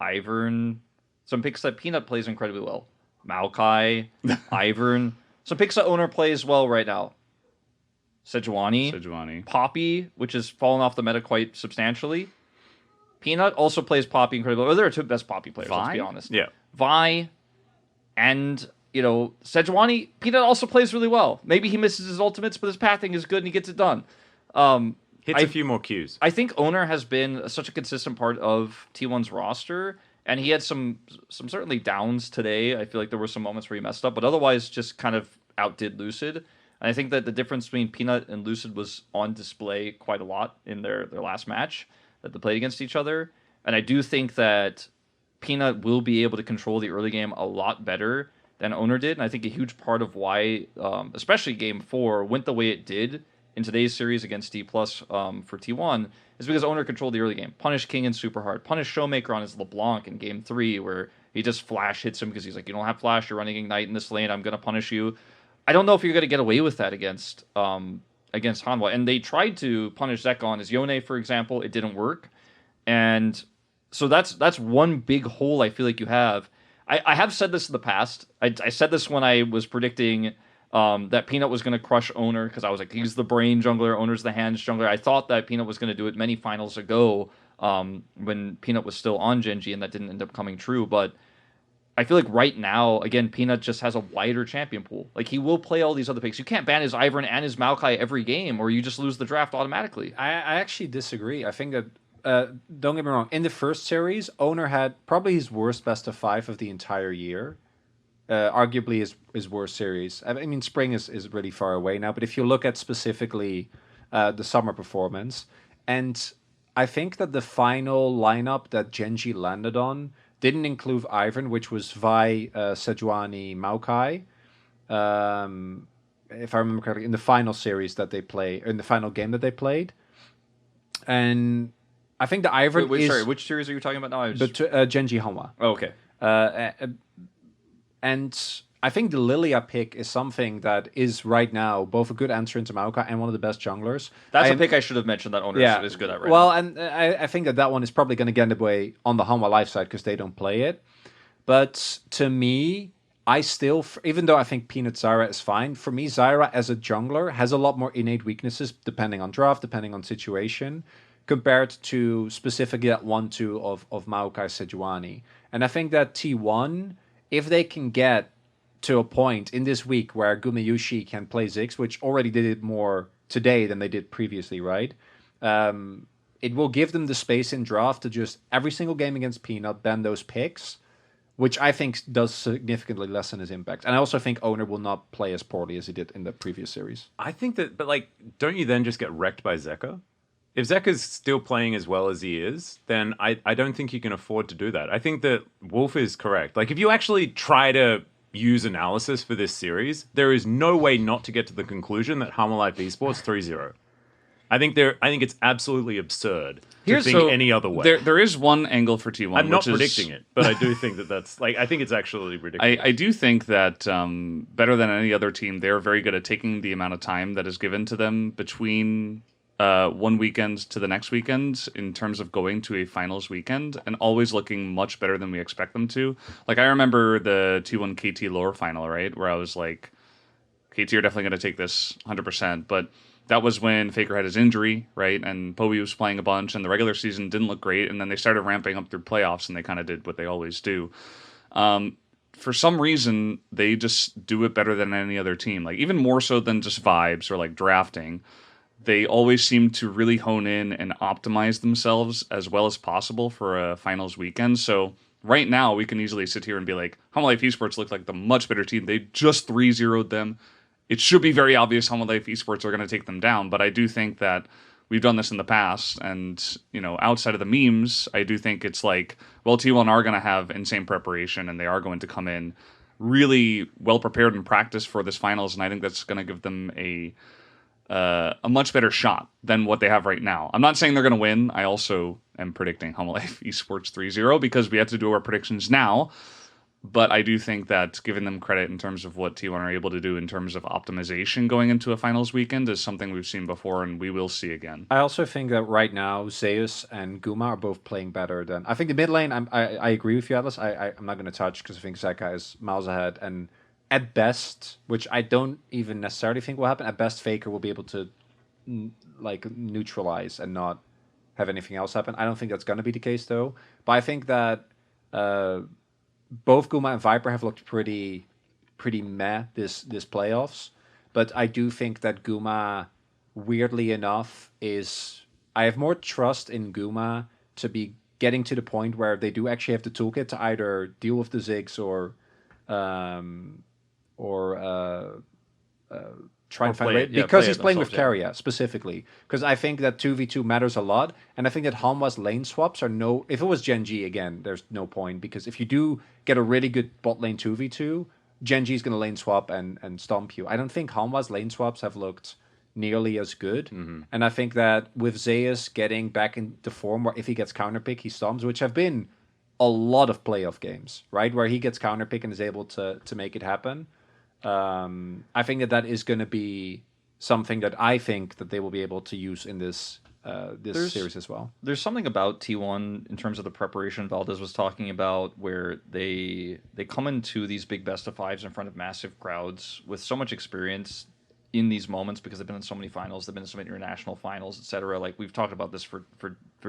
Ivern. Some picks that Peanut plays incredibly well. Maokai, Ivern. Some picks that owner plays well right now. Sejuani. Poppy, which has fallen off the meta quite substantially. Peanut also plays Poppy incredibly well. They're our two best Poppy players, let's be honest. Yeah. Vi and, Sejuani, Peanut also plays really well. Maybe he misses his ultimates, but his pathing is good and he gets it done. Hits a few more Qs. I think Owner has been such a consistent part of T1's roster, and he had some certainly downs today. I feel like there were some moments where he messed up, but otherwise just kind of outdid Lucid. And I think that the difference between Peanut and Lucid was on display quite a lot in their last match that they played against each other. And I do think that Peanut will be able to control the early game a lot better than Owner did. And I think a huge part of why, especially Game 4, went the way it did in today's series against D+ for T1 is because Owner controlled the early game. Punished King in super hard. Punished Showmaker on his LeBlanc in Game 3 where he just flash hits him because he's like, you don't have flash, you're running Ignite in this lane, I'm going to punish you. I don't know if you're going to get away with that against Hanwha. And they tried to punish Zeka on his Yone, for example. It didn't work. And so that's one big hole I feel like you have. I have said this in the past. I said this when I was predicting that Peanut was going to crush Owner because I was like, he's the brain jungler, Owner's the hands jungler. I thought that Peanut was going to do it many finals ago when Peanut was still on Genji, and that didn't end up coming true. But I feel like right now, again, Peanut just has a wider champion pool. Like, he will play all these other picks. You can't ban his Ivern and his Maokai every game, or you just lose the draft automatically. I actually disagree. I think that, don't get me wrong, in the first series, Owner had probably his worst best of 5 of the entire year. Arguably his worst series. I mean, spring is really far away now, but if you look at specifically the summer performance, and I think that the final lineup that Genji landed on didn't include Ivern, which was Vi, Sejuani, Maokai. If I remember correctly, in the final series that they play, in the final game that they played. And I think the Ivern is... Sorry, which series are you talking about now? Genji Hanwha. Oh, okay. And I think the Lilia pick is something that is right now both a good answer into Maokai and one of the best junglers. That's a pick I should have mentioned that Owner is good at right now. And I think that one is probably going to get in the way on the Hanwha life side because they don't play it. But to me, I still, even though I think Peanut Zyra is fine, for me, Zyra as a jungler has a lot more innate weaknesses depending on draft, depending on situation, compared to specifically that 1-2 of Maokai Sejuani. And I think that T1, if they can get to a point in this week where Gumayushi can play Ziggs, which already did it more today than they did previously, right? It will give them the space in draft to just every single game against Peanut ban those picks, which I think does significantly lessen his impact. And I also think Owner will not play as poorly as he did in the previous series. I think that, but like, don't you then just get wrecked by Zeka? If Zeka's still playing as well as he is, then I don't think you can afford to do that. I think that Wolf is correct. Like, if you actually try to use analysis for this series, there is no way not to get to the conclusion that Hanwha Life Esports 3-0. I think it's absolutely absurd to think any other way. There is one angle for T1. I'm not predicting it, but I do think that's like, I think it's actually ridiculous. I do think that better than any other team, they're very good at taking the amount of time that is given to them between one weekend to the next weekend in terms of going to a finals weekend and always looking much better than we expect them to. Like, I remember the T1 KT lore final, right? Where I was like, KT are definitely going to take this 100%. But that was when Faker had his injury, right? And Poby was playing a bunch and the regular season didn't look great. And then they started ramping up through playoffs and they kind of did what they always do. For some reason, they just do it better than any other team. Like, even more so than just vibes or like drafting. They always seem to really hone in and optimize themselves as well as possible for a finals weekend. So right now, we can easily sit here and be like, Hanwha Life Esports looked like the much better team. They just 3-0'd them. It should be very obvious Hanwha Life Esports are going to take them down. But I do think that we've done this in the past. And, outside of the memes, I do think it's like, well, T1 are going to have insane preparation and they are going to come in really well prepared and practice for this finals. And I think that's going to give them a much better shot than what they have right now. I'm not saying they're going to win. I also am predicting Hanwha Life Esports 3-0 because we have to do our predictions now. But I do think that giving them credit in terms of what T1 are able to do in terms of optimization going into a finals weekend is something we've seen before and we will see again. I also think that right now, Zeus and Guma are both playing better than... I think the mid lane, I agree with you, Atlas. I'm not going to touch because I think Zeka is miles ahead and at best, which I don't even necessarily think will happen, at best Faker will be able to neutralize and not have anything else happen. I don't think that's going to be the case though. But I think that both Guma and Viper have looked pretty meh this playoffs. But I do think that Guma, weirdly enough, I have more trust in Guma to be getting to the point where they do actually have the toolkit to either deal with the Ziggs or try and find a way, because he's playing with Keria specifically. Because I think that 2v2 matters a lot, and I think that Hanwha's lane swaps are if it was Gen G again, there's no point, because if you do get a really good bot lane 2v2, Gen G is going to lane swap and stomp you. I don't think Hanwha's lane swaps have looked nearly as good, and I think that with Zeus getting back into form, where if he gets counterpick, he stomps, which have been a lot of playoff games, right, where he gets counterpick and is able to make it happen. I think that is going to be something that I think that they will be able to use in this series as well. There's something about T1 in terms of the preparation Valdez was talking about, where they come into these big best of fives in front of massive crowds with so much experience in these moments, because they've been in so many finals, they've been in so many international finals, etc. Like, we've talked about this for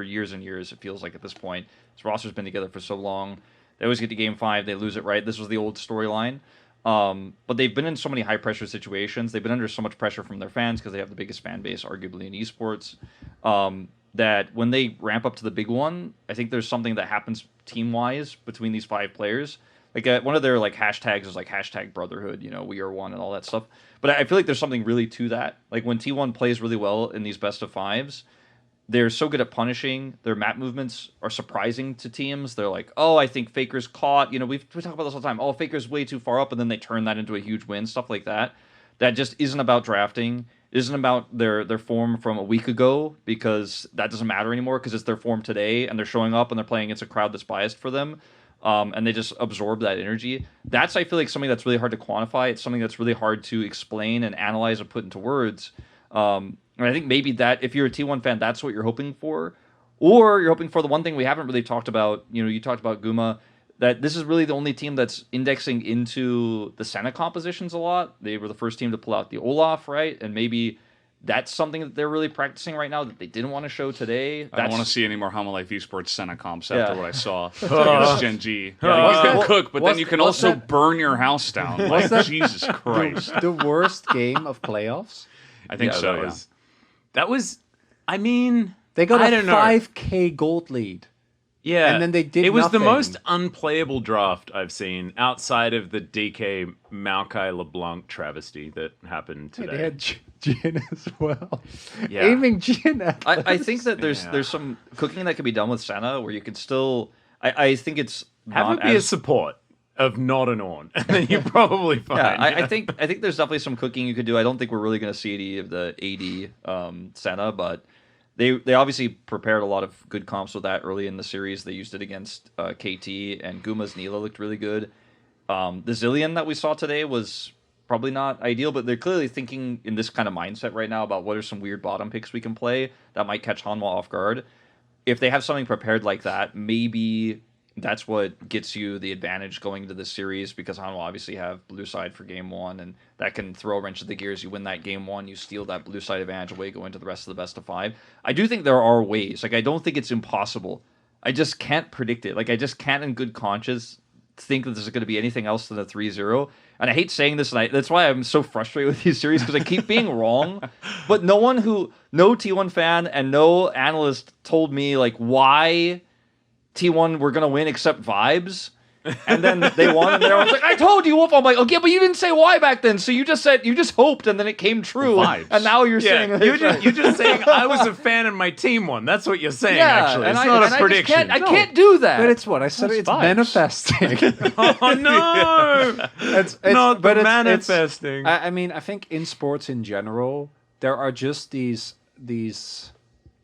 years and years, it feels like, at this point. This roster's been together for so long. They always get to game 5, they lose it, right? This was the old storyline. But they've been in so many high-pressure situations. They've been under so much pressure from their fans, because they have the biggest fan base, arguably, in esports, that when they ramp up to the big one, I think there's something that happens team-wise between these 5 players. Like, one of their hashtags is hashtag brotherhood, we are one and all that stuff. But I feel like there's something really to that. Like, when T1 plays really well in these best of fives, they're so good at punishing. Their map movements are surprising to teams. They're like, oh, I think Faker's caught. We talk about this all the time. Oh, Faker's way too far up, and then they turn that into a huge win, stuff like that. That just isn't about drafting. It isn't about their form from a week ago, because that doesn't matter anymore, because it's their form today, and they're showing up, and they're playing against a crowd that's biased for them. And they just absorb that energy. That's, I feel like, something that's really hard to quantify. It's something that's really hard to explain and analyze and put into words. And I think maybe that, if you're a T1 fan, that's what you're hoping for. Or you're hoping for the one thing we haven't really talked about. You talked about Guma, that this is really the only team that's indexing into the Senna compositions a lot. They were the first team to pull out the Olaf, right? And maybe that's something that they're really practicing right now that they didn't want to show today. I don't want to see any more Hanwha Life Esports Senna comps after what I saw against Gen G. You can cook, but then you can also burn your house down. Jesus Christ. The worst game of playoffs? I think so, That was, I mean, they got a 5K gold lead. Yeah. And then they did It was nothing. the most unplayable draft I've seen outside of the DK Maokai LeBlanc travesty that happened today. They had Jin as well. Yeah. Aiming Jin at I think that there's some cooking that can be done with Senna, where you could still... I think it's Have not it be as... a support of not an on, and then you're probably fine. Yeah, I think there's definitely some cooking you could do. I don't think we're really going to see any of the AD Senna, but they obviously prepared a lot of good comps with that early in the series. They used it against KT, and Guma's Neela looked really good. The Zillion that we saw today was probably not ideal, but they're clearly thinking in this kind of mindset right now about what are some weird bottom picks we can play that might catch Hanwha off guard. If they have something prepared like that, maybe that's what gets you the advantage going into this series, because Hanwha obviously have blue side for game 1, and that can throw a wrench at the gears. You win that game 1, you steal that blue side advantage away, go into the rest of the best of 5. I do think there are ways. I don't think it's impossible. I just can't predict it. I just can't in good conscience think that there's going to be anything else than a 3-0. And I hate saying this, and that's why I'm so frustrated with these series, because I keep being wrong. But no T1 fan and no analyst told me why T1 were going to win except vibes. And then they won, and everyone's like, I told you, Wolf. I'm like, okay, but you didn't say why back then. So you just hoped, and then it came true. Vibes. And now you're saying... You're just saying I was a fan and my team won. That's what you're saying, actually. It's not a prediction. I can't do that. But it's what? I said it's manifesting. Oh, no! it's not but manifesting. I mean, I think in sports in general, there are just these...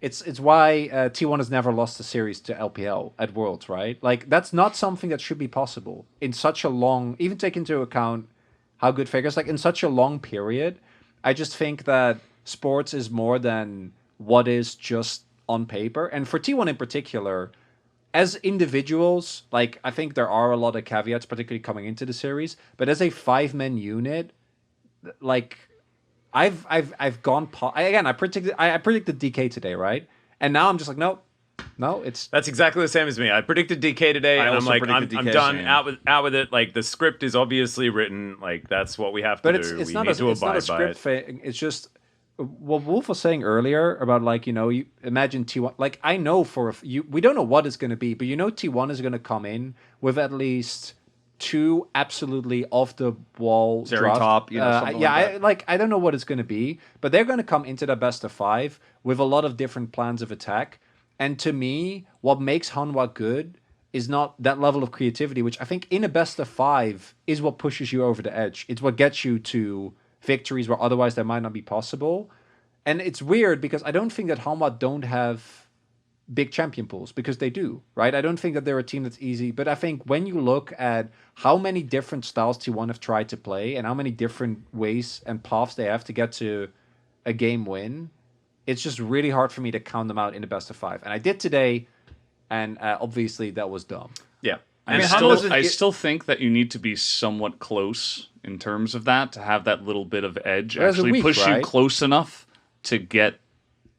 It's why T1 has never lost a series to LPL at Worlds, right? That's not something that should be possible in such a long... Even take into account how good Faker's... in such a long period, I just think that sports is more than what is just on paper. And for T1 in particular, as individuals, like I think there are a lot of caveats, particularly coming into the series. But as a 5-man unit, like I've gone again. I predicted DK today, right? And now I'm just like, no, it's That's exactly the same as me. I predicted DK today, and I'm like, I'm done, out with it. Like the script is obviously written. Like that's what we have to do. It's we not need to it's not abide a script thing. It's just what Wolf was saying earlier about like, you know, you imagine T1. Like I know we don't know what it's going to be, but you know T1 is going to come in with at least 2 absolutely off the wall draft. Top, you know, I don't know what it's going to be, but they're going to come into the best of 5 with a lot of different plans of attack. And to me, what makes Hanwha good is not that level of creativity, which I think in a best of 5 is what pushes you over the edge. It's what gets you to victories where otherwise they might not be possible. And it's weird because I don't think that Hanwha don't have big champion pools, because they do, right? I don't think that they're a team that's easy, but I think when you look at how many different styles T1 have tried to play and how many different ways and paths they have to get to a game win, it's just really hard for me to count them out in the best of 5. And I did today, and obviously that was dumb. Yeah. I still think that you need to be somewhat close in terms of that to have that little bit of edge, actually push you close enough to get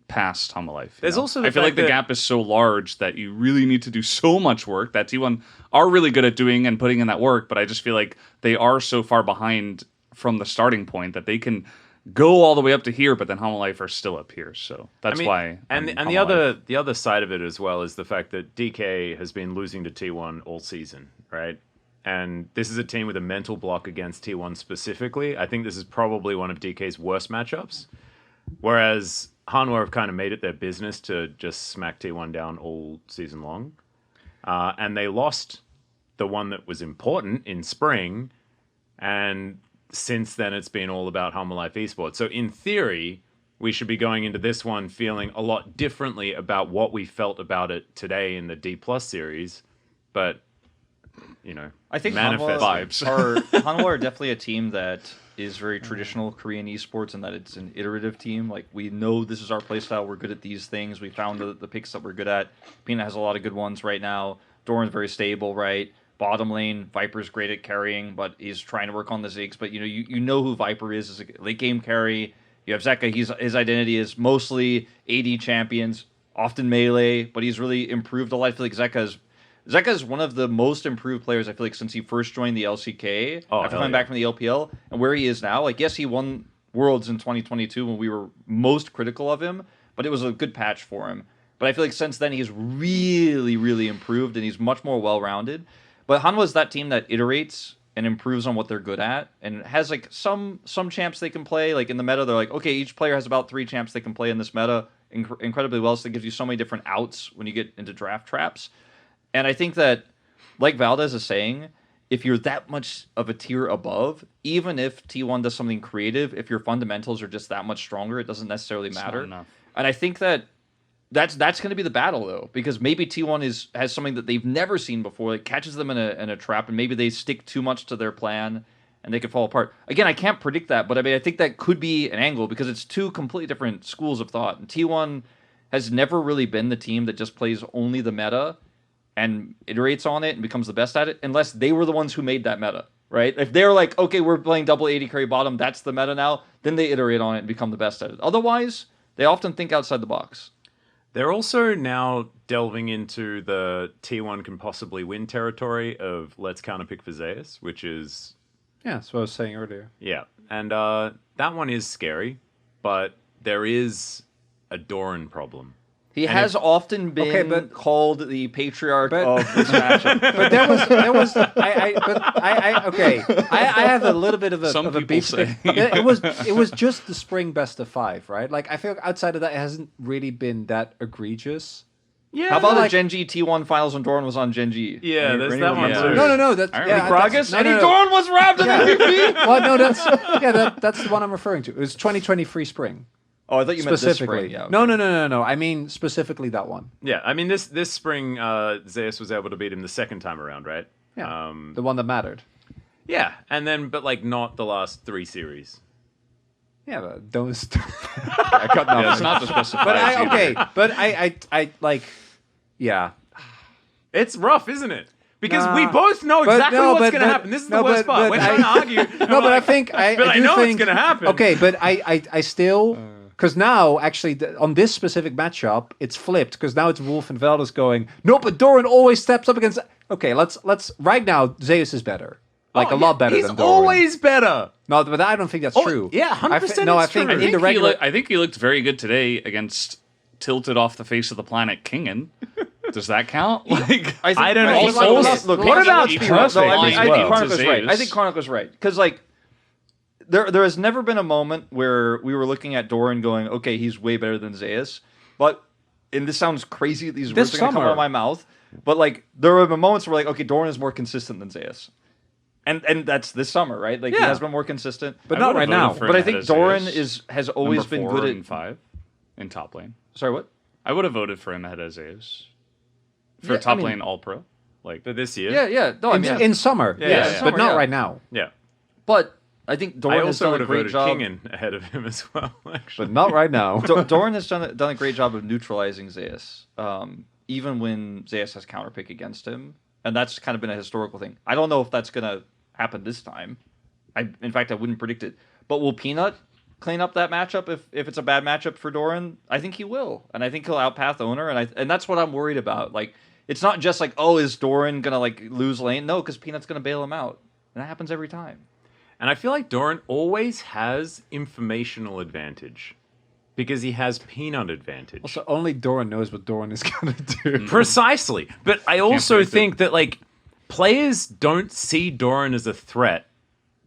past Hanwha Life. There's also I feel like the gap is so large that you really need to do so much work that T1 are really good at doing and putting in that work, but I just feel like they are so far behind from the starting point that they can go all the way up to here, but then Hanwha Life are still up here. So that's why. And the other side of it as well is the fact that DK has been losing to T1 all season, right? And this is a team with a mental block against T1 specifically. I think this is probably one of DK's worst matchups. Whereas Hanwha have kind of made it their business to just smack T1 down all season long. And they lost the one that was important in spring. And since then, it's been all about Hanwha Life Esports. So in theory, we should be going into this one feeling a lot differently about what we felt about it today in the D+ series. But, you know, I think manifest Hanwha are definitely a team that is very traditional Korean esports, and that it's an iterative team. Like, we know this is our playstyle. We're good at these things. We found the picks that we're good at. Pina has a lot of good ones right now. Doran's very stable, right? Bottom lane, Viper's great at carrying, but he's trying to work on the Ziggs. But you know who Viper is as a late game carry. You have Zeka. His identity is mostly AD champions, often melee, but he's really improved a lot. I feel like Zeka is one of the most improved players, I feel like, since he first joined the LCK, after coming back from the LPL, and where he is now. Like, yes, he won Worlds in 2022 when we were most critical of him, but it was a good patch for him. But I feel like since then, he's really, really improved, and he's much more well-rounded. But Hanwha is that team that iterates and improves on what they're good at, and has like some champs they can play. Like in the meta, they're like, okay, each player has about 3 champs they can play in this meta incredibly well, so it gives you so many different outs when you get into draft traps. And I think that, like Valdez is saying, if you're that much of a tier above, even if T1 does something creative, if your fundamentals are just that much stronger, it doesn't necessarily matter. And I think that that's going to be the battle, though, because maybe T1 has something that they've never seen before, that catches them in a trap, and maybe they stick too much to their plan, and they could fall apart. Again, I can't predict that, but I mean, I think that could be an angle, because it's 2 completely different schools of thought. And T1 has never really been the team that just plays only the meta and iterates on it and becomes the best at it, unless they were the ones who made that meta, right? If they're like, okay, we're playing double AD carry bottom, that's the meta now, then they iterate on it and become the best at it. Otherwise, they often think outside the box. They're also now delving into the T1 can possibly win territory of let's counterpick for Zeus, which is... Yeah, that's what I was saying earlier. Yeah, and that one is scary, but there is a Doran problem. He has often been called the patriarch of this matchup. But I have a little bit of a beef. It was just the spring best of 5, right? Like, I feel like outside of that, it hasn't really been that egregious. Yeah. How about the Gen G T1 finals when Doran was on Gen G? Yeah, there's that one too. No. That's Kragus. Doran was wrapped in MVP. Well, no, that's the one I'm referring to. It was 2023 spring. Oh, I thought you meant this spring. Yeah, okay. No. I mean specifically that one. Yeah, I mean this spring, Zeus was able to beat him the second time around, right? Yeah, the one that mattered. Yeah, and then but like not the last 3 series. Yeah, but those. I cut nothing. Yeah, it's not the specified. But I like. Yeah, It's rough, isn't it? Because we both know exactly what's going to happen. This is the worst part. We're trying to argue. No, but I think I know think, it's going to happen. Okay, but I still because now actually on this specific matchup it's flipped because now it's Wolf and Veldis going no, but Doran always steps up against. Okay, let's right now Zeus is better. Like a lot better than Doran. He's always better. No, but I don't think that's true. Yeah, 100%. I think true. in the regular. I think he looked very good today against tilted off the face of the planet Kingen. Does that count? Like I don't know. Look, what about I Perfect? think Chronicle's right. I think Chronicle's right because like there has never been a moment where we were looking at Doran going, okay, he's way better than Zeus, but and this sounds crazy. These words are going to come out of my mouth, but like there have been moments where like, okay, Doran is more consistent than Zeus. And that's this summer, right? Like he has been more consistent, but not right now. But I think Doran has always been good at 5 in top lane. Sorry, what? I would have voted for him ahead of Zeus for top lane All Pro, like for this year. Yeah. No, in summer, yes, summer, but not right now. Yeah. But I think Doran has also done would a have great voted job. Kingen ahead of him as well. Actually, But not right now. Doran has done a great job of neutralizing Zeus, even when Zeus has counterpick against him, and that's kind of been a historical thing. I don't know if that's gonna happen this time. In fact, I wouldn't predict it. But will Peanut clean up that matchup if it's a bad matchup for Doran? I think he will, and I think he'll outpath Owner, and that's what I'm worried about. Like, it's not just like, oh, is Doran gonna like lose lane? No, because Peanut's gonna bail him out, and that happens every time. and I feel like Doran always has informational advantage because he has Peanut advantage. Also, only Doran knows what Doran is going to do. Precisely, but I also predict think that like players don't see Doran as a threat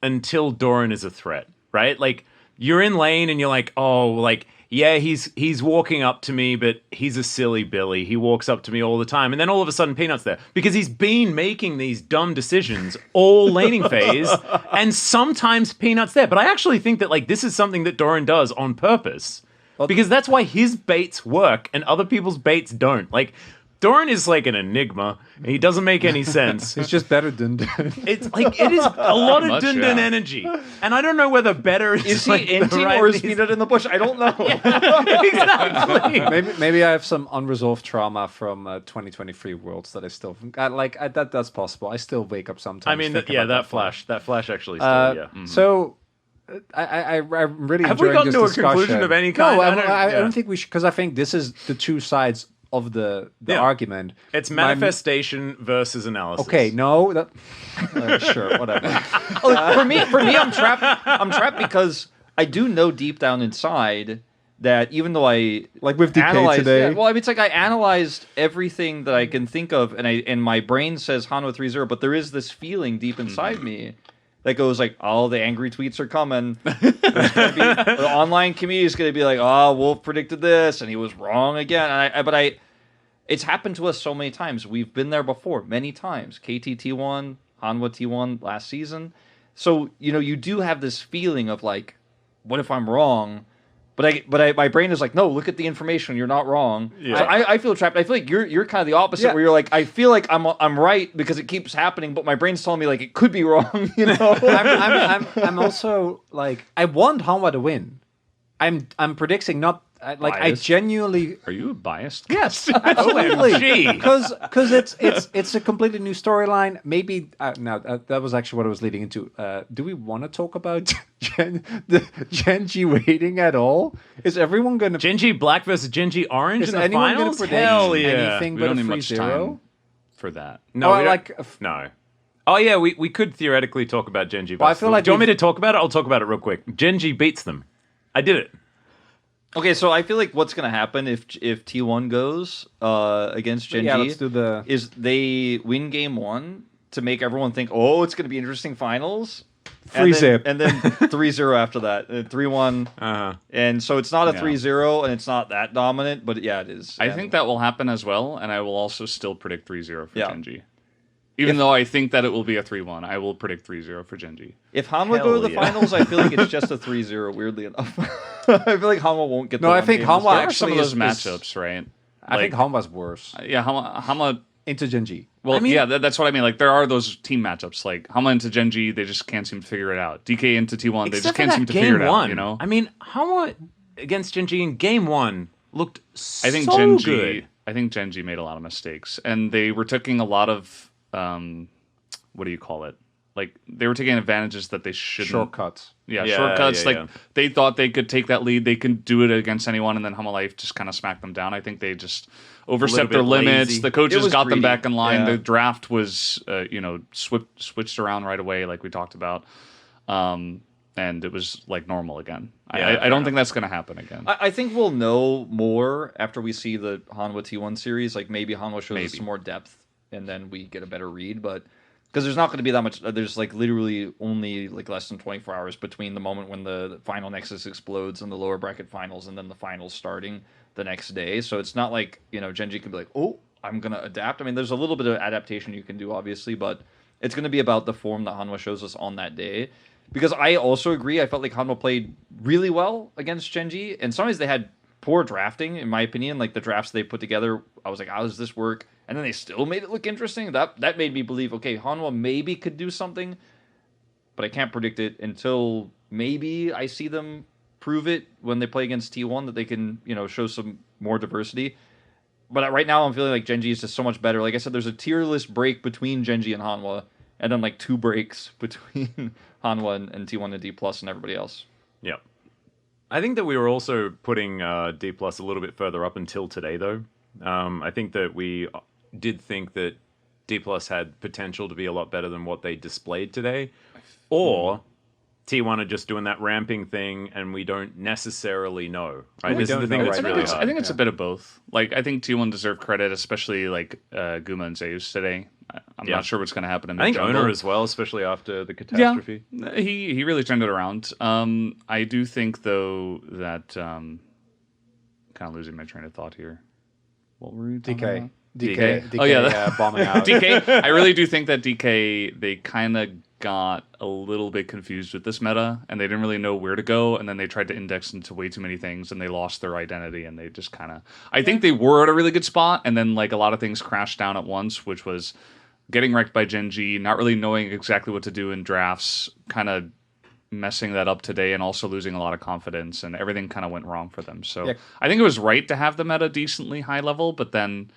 until Doran is a threat, right? Like you're in lane and you're like, oh, like yeah, he's walking up to me, but he's a silly Billy. He walks up to me all the time, and then all of a sudden Peanut's there because he's been making these dumb decisions all laning phase, and sometimes Peanut's there. But I actually think that like this is something that Doran does on purpose because that's why his baits work and other people's baits don't. Like Doran is like an enigma, and he doesn't make any sense. It's just better than It's like it is a lot of Much, Dun yeah. energy, and I don't know whether better is He like the inting right or is these- Peanut in the bush? I don't know. exactly. maybe I have some unresolved trauma from 2023 Worlds that I still that's possible. I still wake up sometimes. I mean, thinking yeah, about that flash actually. Still, yeah. So I'm really Have we enjoying gotten this to a discussion. conclusion of any kind? No, I I don't think we should because I think this is the two sides of the Yeah. argument. It's manifestation versus analysis. Okay, no, that sure, whatever. For me, I'm trapped. I'm trapped because I do know deep down inside that even though I Like with DK analyzed, today. well, I mean, it's like I analyzed everything that I can think of, and my brain says Hanwha 3-0, but there is this feeling deep inside me that goes like, oh, the angry tweets are coming. The online community is going to be like, oh, Wolf predicted this, and he was wrong again. But it's happened to us so many times. We've been there before, many times. KT T1, Hanwha T1 last season. So, you do have this feeling of like, what if I'm wrong? But my brain is like, no, look at the information. You're not wrong. Yeah. So I feel trapped. I feel like you're kind of the opposite, Yeah. where you're like, I feel like I'm right because it keeps happening, but my brain's telling me like it could be wrong. I'm also like I want Hanwha to win. I'm predicting not like Biased? I genuinely Are you biased? yes absolutely OMG. because it's a completely new storyline. Maybe that was actually what I was leading into. Do we want to talk about Genji waiting at all? Is everyone going to Genji Black versus Genji Orange is in the anyone going finals? to predict Hell yeah. anything We but don't a need much 3-0? time for that. No, Oh, we like, don't- no. Oh yeah, we could theoretically talk about Genji. Well, I versus feel them. like Do you want me we've- to talk about it? I'll talk about it real quick. Genji beats them. I did it. Okay, so I feel like what's going to happen if T1 goes against Genji Yeah, let's do the is they win game 1 to make everyone think, oh, it's going to be interesting finals. Free zip. And then 3-0 after that. 3-1. Uh-huh. And so it's not a Yeah. 3-0, and it's not that dominant, but yeah, it is. I Yeah. think that will happen as well, and I will also still predict 3-0 for Yeah. Genji. Even though I think that it will be a 3-1, I will predict 3-0 for Genji. If Hanwha go to the Hell yeah. finals, I feel like it's just a 3-0, weirdly enough. I feel like Hanwha won't get the No, I one think game Hanwha this There year. are some of actually those is- matchups, right? I think Hanwha's worse Yeah, Hama. into Genji. Well, I mean- yeah, that's what I mean. Like, there are those team matchups. Like, Hama into Genji, they just can't seem to figure it out. DK into T1, they just Except for can't that seem to game figure it one. out, you know? I mean, Hanwha against Genji in game 1 looked so I think Genji... good. I think Genji made a lot of mistakes, and they were taking a lot of what do you call it? Like they were taking advantages that they shouldn't. Shortcuts. Yeah, Yeah, shortcuts. yeah, Like yeah. they thought they could take that lead, they could do it against anyone, and then Life just kind of smacked them down. I think they just overstepped their bit limits. lazy. The It coaches was got them greedy. back in line. Yeah. The draft was, switched around right away, like we talked about, and it was like normal again. Yeah, I don't think that's going to happen again. I think we'll know more after we see the Hanwha T1 series. Like maybe Hanwha shows us some more depth, and then we get a better read. But because there's not going to be that much, there's like literally only like less than 24 hours between the moment when the final Nexus explodes and the lower bracket finals, and then the finals starting the next day. So it's not like Genji can be like, oh, I'm gonna adapt. I mean, there's a little bit of adaptation you can do, obviously, but it's going to be about the form that Hanwha shows us on that day. Because I also agree, I felt like Hanwha played really well against Genji, and sometimes they had poor drafting, in my opinion. Like the drafts they put together, I was like, how does this work? And then they still made it look interesting. That made me believe, okay, Hanwha maybe could do something, but I can't predict it until maybe I see them prove it when they play against T1 that they can, show some more diversity. But right now I'm feeling like Genji is just so much better. Like I said, there's a tier list break between Genji and Hanwha, and then like 2 breaks between Hanwha and T1 and D+ and everybody else. Yep. I think that we were also putting D+ a little bit further up until today, though. I think that we did think that D+ had potential to be a lot better than what they displayed today. Or T1 are just doing that ramping thing, and we don't necessarily know. Right? We This is don't the thing know that's right really now. hard. I think it's a bit of both. Like I think T1 deserve credit, especially like Guma and Zeus today. I'm not sure what's going to happen in the I think jungle. Owner as well, especially after the catastrophe. Yeah, he really turned it around. I do think though that kind of losing my train of thought here. What were we talking about? DK. Oh, yeah. Bombing out. DK. I really do think that DK they kind of got a little bit confused with this meta, and they didn't really know where to go, and then they tried to index into way too many things, and they lost their identity, and they just kind of. I think they were at a really good spot, and then like a lot of things crashed down at once, which was getting wrecked by Genji, not really knowing exactly what to do in drafts, kind of messing that up today, and also losing a lot of confidence, and everything kind of went wrong for them. So I think it was right to have the meta decently high level, but then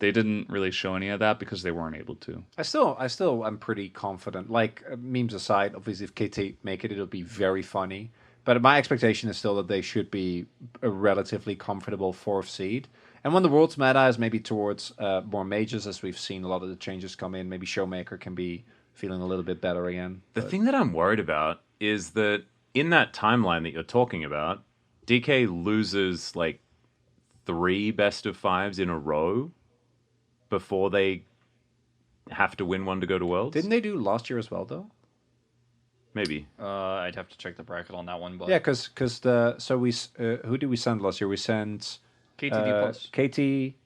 they didn't really show any of that because they weren't able to. I still am pretty confident. Like memes aside, obviously if KT make it, it'll be very funny. But my expectation is still that they should be a relatively comfortable 4th seed. And when the world's meta is maybe towards more mages, as we've seen a lot of the changes come in, maybe Showmaker can be feeling a little bit better again. The thing that I'm worried about is that in that timeline that you're talking about, DK loses like 3 best of 5s in a row before they have to win one to go to Worlds. Didn't they do last year as well, though? Maybe. I'd have to check the bracket on that one, but Yeah, because who did we send last year? We sent KTD+. KT.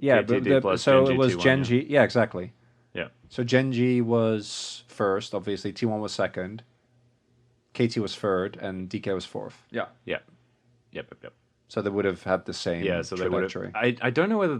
Yeah, KTD plus so Genji it was T1, Genji. Yeah, exactly. Yeah. So Genji was first, obviously. T1 was second. KT was third, and DK was fourth. Yeah. Yeah. Yep. So they would have had the same Yeah, so they would trajectory. have. I don't know whether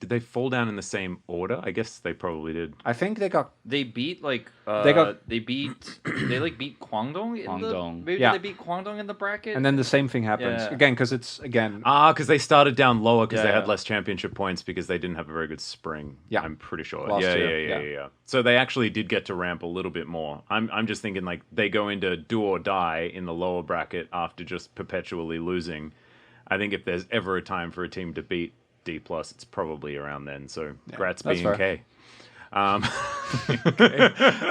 did they fall down in the same order? I guess they probably did. I think they got They beat like they beat Kwangdong in Kwangdong. the maybe Yeah. they beat Kwangdong in the bracket. and then the same thing happens Yeah. again because it's again. Because they started down lower because they Yeah. had less championship points because they didn't have a very good spring. Yeah. I'm pretty sure. Last Yeah, year, yeah. So they actually did get to ramp a little bit more. I'm just thinking like they go into do or die in the lower bracket after just perpetually losing. I think if there's ever a time for a team to beat D+, it's probably around then. So grats that's B and fair. K.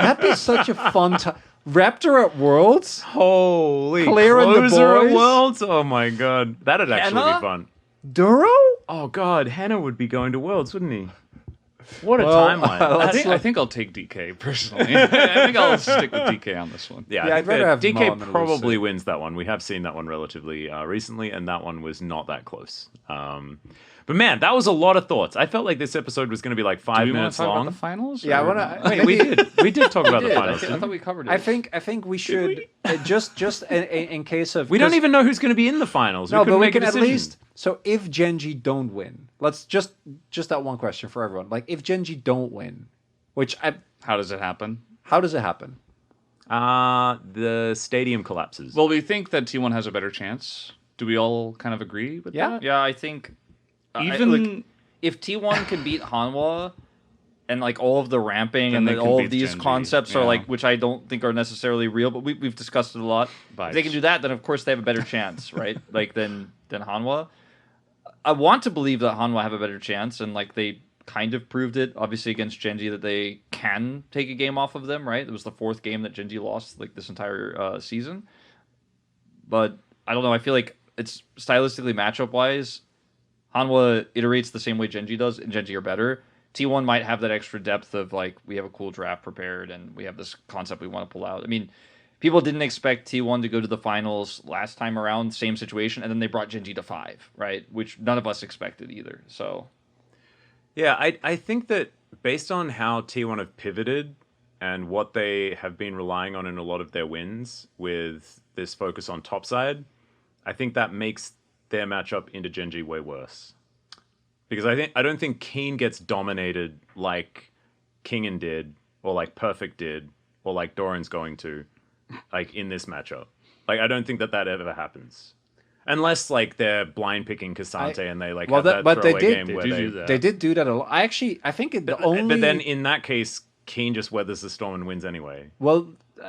That'd be such a fun time. Raptor at Worlds. Holy Clearing the closer at boys. Worlds! Oh my god, that'd actually Henna? be fun. Duro. Oh god, Hannah would be going to Worlds, wouldn't he? What a Well, timeline! I think I'll take DK personally. I think I'll stick with DK on this one. Yeah, Yeah, I I'd think rather that have DK Mom than probably Lucy. wins that one. We have seen that one relatively recently, and that one was not that close. But man, that was a lot of thoughts. I felt like this episode was going to be like Do 5 we want minutes to talk long. about the finals? Yeah, I or- want to. Wait, we did talk about the I finals. thought we covered it. I think we should just in case of We don't even know who's going to be in the finals. no, we couldn't but we make a can at decision. least. So if Genji don't win, let's just that one question for everyone. Like if Genji don't win, How does it happen? how does it happen? The stadium collapses. Well, we think that T1 has a better chance. Do we all kind of agree with Yeah. that? Yeah, I think Even if T1 can beat Hanwha and like all of the ramping Then and they all can of beat these Genji, concepts are yeah. like, which I don't think are necessarily real, but we've discussed it a lot. If they can do that, then of course they have a better chance, right? Like than Hanwha. I want to believe that Hanwha have a better chance, and like they kind of proved it, obviously against Genji, that they can take a game off of them, right? It was the 4th game that Genji lost like this entire season. But I don't know. I feel like it's stylistically matchup wise, Hanwha iterates the same way Genji does, and Genji are better. T1 might have that extra depth of like, we have a cool draft prepared and we have this concept we want to pull out. I mean, people didn't expect T1 to go to the finals last time around, same situation, and then they brought Genji to 5, right? Which none of us expected either. So, yeah, I think that based on how T1 have pivoted and what they have been relying on in a lot of their wins with this focus on topside, I think that makes their matchup into Genji way worse. Because I don't think Keen gets dominated like Kingen did, or like Perfect did, or like Doran's going to, like in this matchup. Like I don't think that ever happens, unless like they're blind picking Cassante and they like have that throwaway game where they did do that a lot. I think it only. But then in that case, Keen just weathers the storm and wins anyway. Well,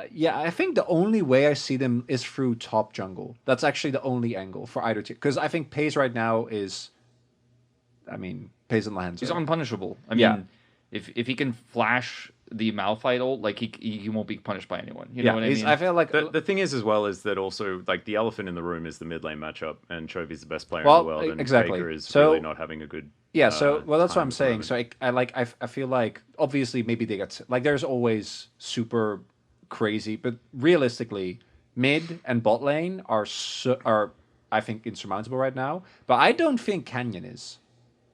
yeah, I think the only way I see them is through top jungle. That's actually the only angle for either team. Because I think Pace right now is, I mean, Pace and Lands. He's unpunishable. I mean, if he can flash the Malphite ult, like he won't be punished by anyone. You know what I mean? I feel like the thing is as well is that also like the elephant in the room is the mid lane matchup, and Chovy's the best player in the world, and Faker is really not having a good. Yeah, so that's what I'm saying. So I feel like obviously maybe they get like there's always super crazy, but realistically, mid and bot lane are I think insurmountable right now. But I don't think Canyon is,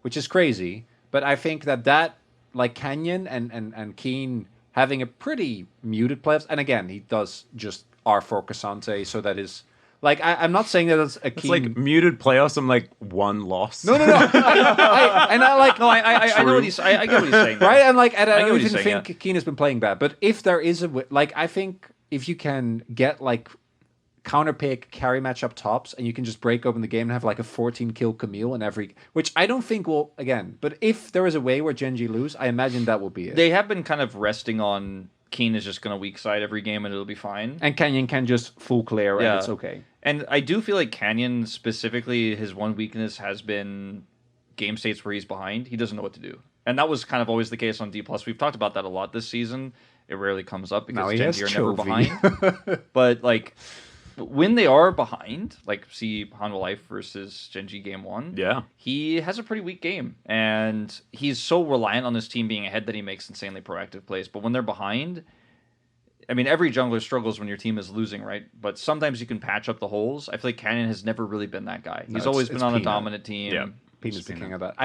which is crazy. But I think that like Canyon and Keen having a pretty muted playoffs, and again he does just R4 Cassante, so that is. Like, I'm not saying that it's a key... It's like muted playoffs, I'm like, 1 loss. No. I know what I get what he's saying. Right? And like, I don't even think Keen has been playing bad. But if there is like, I think if you can get like counterpick carry matchup tops and you can just break open the game and have like a 14 kill Camille in every... Which I don't think will, again, but if there is a way where Genji lose, I imagine that will be it. They have been kind of resting on Keen is just going to weak side every game and it'll be fine. And Canyon can just full clear and it's okay. And I do feel like Canyon, specifically, his one weakness has been game states where he's behind. He doesn't know what to do. And that was kind of always the case on D+. We've talked about that a lot this season. It rarely comes up because Genji are never behind. But, like, when they are behind, like, see Hanwha Life versus Genji Game 1, he has a pretty weak game. And he's so reliant on his team being ahead that he makes insanely proactive plays. But when they're behind... I mean, every jungler struggles when your team is losing, right? But sometimes you can patch up the holes. I feel like Canyon has never really been that guy. He's always been on a dominant team. Yeah, Peanut's the king of that.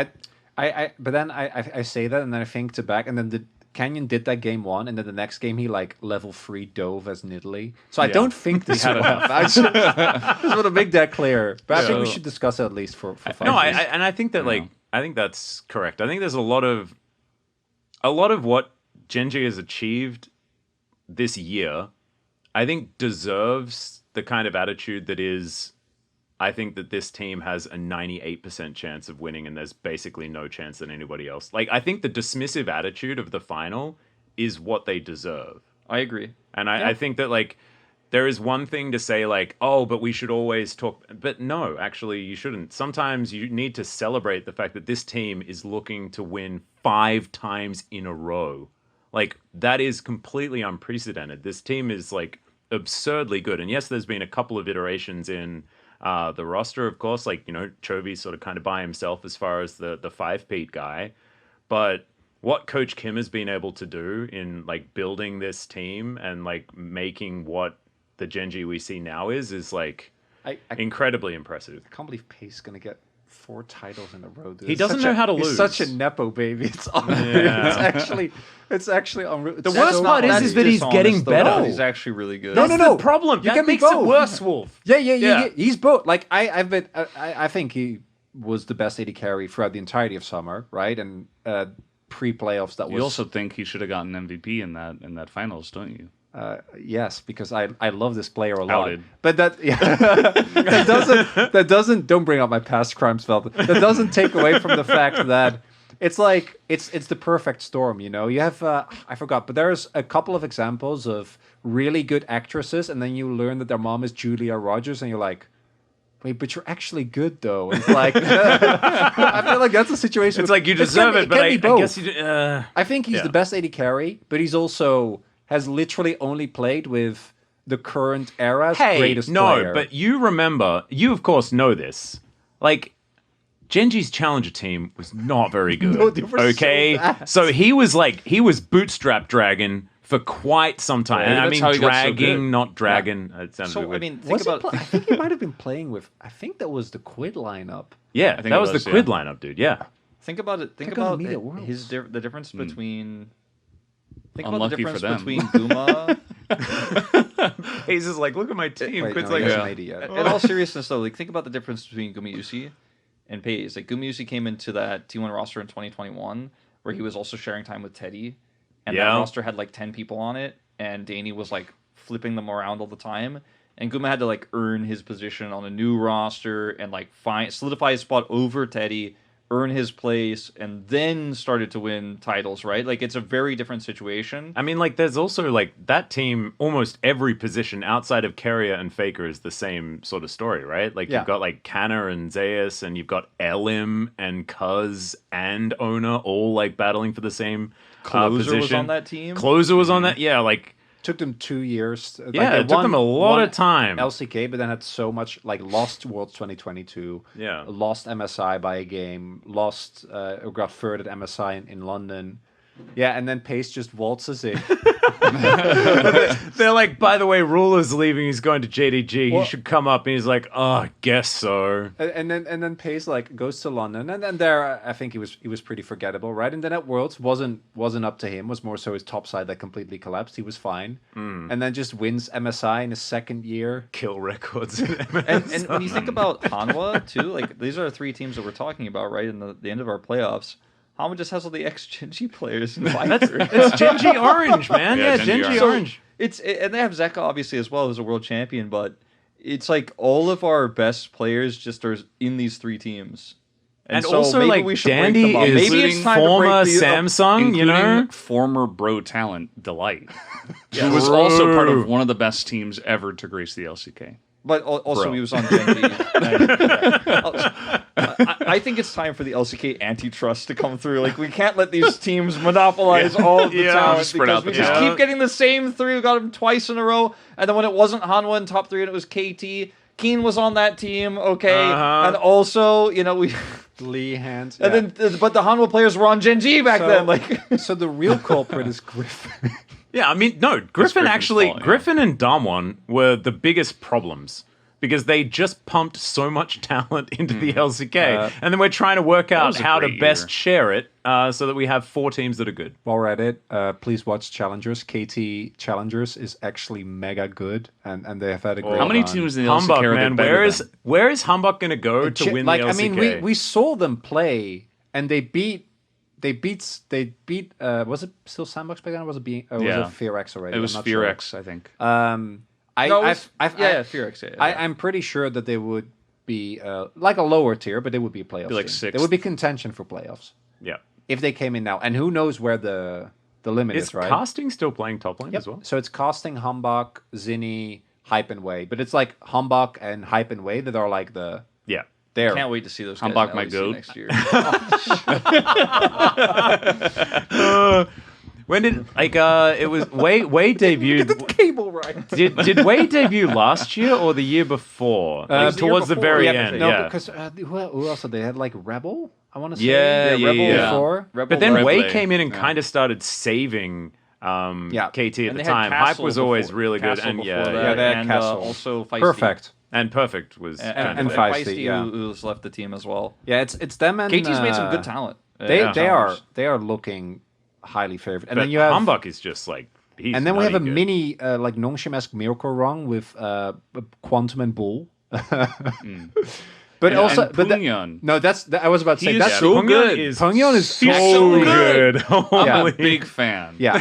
But then I say that, and then I think to back, and then the Canyon did that game 1, and then the next game he like level 3 dove as Nidalee. So I don't think this will happen. I just want to make that clear. But I think we should discuss it at least for 5 No, and I think that I think that's correct. I think there's a lot of what Genji has achieved this year, I think deserves the kind of attitude that is, I think that this team has a 98% chance of winning and there's basically no chance that anybody else. Like, I think the dismissive attitude of the final is what they deserve. I agree. And I think that, like, there is one thing to say, like, oh, but we should always talk. But no, actually, you shouldn't. Sometimes you need to celebrate the fact that this team is looking to win 5 times in a row. Like, that is completely unprecedented. This team is, like, absurdly good. And yes, there's been a couple of iterations in the roster, of course. Like, you know, Chovy's sort of kind of by himself as far as the 5-peat guy. But what Coach Kim has been able to do in, like, building this team and, like, making what the Genji we see now is like, incredibly impressive. I can't believe Pace is going to get 4 titles in a row. Dude. He doesn't know how to lose. He's such a nepo baby. It's unreal. It's actually unreal. The worst part is that he's getting better. He's actually really good. That's the problem. That makes it worse, Wolf. Yeah. He's both. Like I think he was the best AD carry throughout the entirety of summer, right? And pre-playoffs, that was. You also think he should have gotten MVP in that finals, don't you? Yes, because I love this player a lot. Outed. But that doesn't don't bring up my past crimes, Velvet. That doesn't take away from the fact that it's like it's the perfect storm. You know, you have I forgot, but there's a couple of examples of really good actresses, and then you learn that their mom is Julia Rogers, and you're like, wait, but you're actually good though. It's like I feel like that's a situation. It's like you deserve it, but I guess you. I think he's the best AD carry, but he's also has literally only played with the current era's greatest player. But you remember, you of course know this. Like, Genji's challenger team was not very good. No, they were okay? so bad. So he was bootstrap dragon for quite some time. Yeah, And I that's mean how he got so dragging, good. not dragon. It sounded So, weird. I mean, think Was he about... I think he might have been playing with. I think that was the Quid lineup. yeah, think that it was was, the Quid yeah. lineup, dude. Yeah. Think about it. Think They're gonna about meet at Worlds. the difference between. Think Unlucky about for the them. difference between Guma. Hayes is like, look at my team. Wait, Quid's no, like, he hasn't yeah. made it yet. In all seriousness, though, like think about the difference between Gumayusi and Pays. Like Gumayusi came into that T1 roster in 2021, where he was also sharing time with Teddy, and that Yeah. roster had like 10 people on it, and Danny was like flipping them around all the time. And Guma had to like earn his position on a new roster and like solidify his spot over Teddy, earn his place, and then started to win titles, right? Like it's a very different situation. I mean, like, there's also, like, that team, almost every position outside of Carrier and Faker is the same sort of story, right? Like, Yeah. you've got, like, Canna and Zeus, and you've got Elim and Cuz and Ona all, like, battling for the same Closer position. was on that team. Closer was on that, yeah, like, Took them 2 years. yeah, they it took them a lot won of time. LCK, but then had so much like lost Worlds 2022. Yeah. Lost MSI by a game. Lost or got third at MSI in London. Yeah, and then Pace just waltzes in. They're like, by the way, Ruler's leaving, he's going to JDG, Well- he should come up, and he's like, oh, I guess so. and then Pace like goes to London, and then there I think he was pretty forgettable, right? And then at Worlds wasn't up to him. Was more so his top side that completely collapsed. He was fine, and then just wins MSI in his second year. Kill records. And when you think about Hanwha too, like these are three teams that we're talking about, right? In the end of our playoffs, Hanwha just has all the ex-Genji players in Viper. It's Genji Orange, man. Yeah, Yeah, Genji Genji Orange. Orange. And they have Zeka obviously as well, who's a world champion, but it's like all of our best players just are in these three teams. And so also, maybe like, we should break Dandy them up. is Maybe it's time to former break the Samsung, you know? Including former bro talent Delight, who was also part of one of the best teams ever to grace the LCK. But also Bro. he was on Genji. I think it's time for the LCK antitrust to come through. Like we can't let these teams monopolize all of the Yeah. talent Spread because out we the just talent. keep getting the same three. We got them twice in a row, and then when it wasn't Hanwha in top three and it was KT, Keen was on that team. Okay, Uh-huh. and also we. Lee hands. And then, but the Hanwha players were on Genji back So- then. Like, so the real culprit is Griffin. Yeah, I mean, no, Griffin Griffin's fault, yeah. Griffin and Damwon were the biggest problems because they just pumped so much talent into the LCK, and then we're trying to work out was a how to great best year. share it so that we have 4 teams that are good. While we're at it, please watch Challengers. KT Challengers is actually mega good, and they have had a great How many run. teams in the Humbug, LCK are man, they better than? where is Humbug going to go to win like the I LCK? mean, we saw them play, and they beat. Was it still Sandbox back then? Or was it Yeah. was it Fear X already? It was I'm not Fear sure. X, I think. Fearx. I'm pretty sure that they would be like a lower tier, but they would be a playoff. like team. sixth. They would be contention for playoffs yeah. if they came in now. And who knows where the limit Is is, right? Casting still playing top lane as well? So it's casting Humbug, Zinni, Hype and Way, but it's like Humbug and Hype and Way that are like the Yeah. there. Can't wait to see those guys Humbug in my LEC goat. next year. When did it was Wade debuted? Cable right. Did Wade debut last year or the year before? Like, was the year towards the before. very Yeah, end. No, yeah. because who else did they had like Rebel? I want to say Yeah, yeah, Rebel yeah. before. Rebel But then Rebel. Wade Rebel, came in and yeah. kind of started saving KT at And the they had time. Hype Castle was always before- really good, Castle and before yeah, that, yeah, they had and Castle. also Feisty. Perfect. and Perfect was and good. Feisty, yeah. who's left the team as well. Yeah, it's them and KT's made some good talent. They Yeah. they are looking highly favored. And But then you have Humbug is just like he's and then we have a nutty good. mini like Nongshim-esque miracle run with Quantum and Bull. But also, and but Pungyeon. no, I was about to say He is that's so Pungyeon good. Pungyeon is so so good. I'm Holy. a big fan. yeah.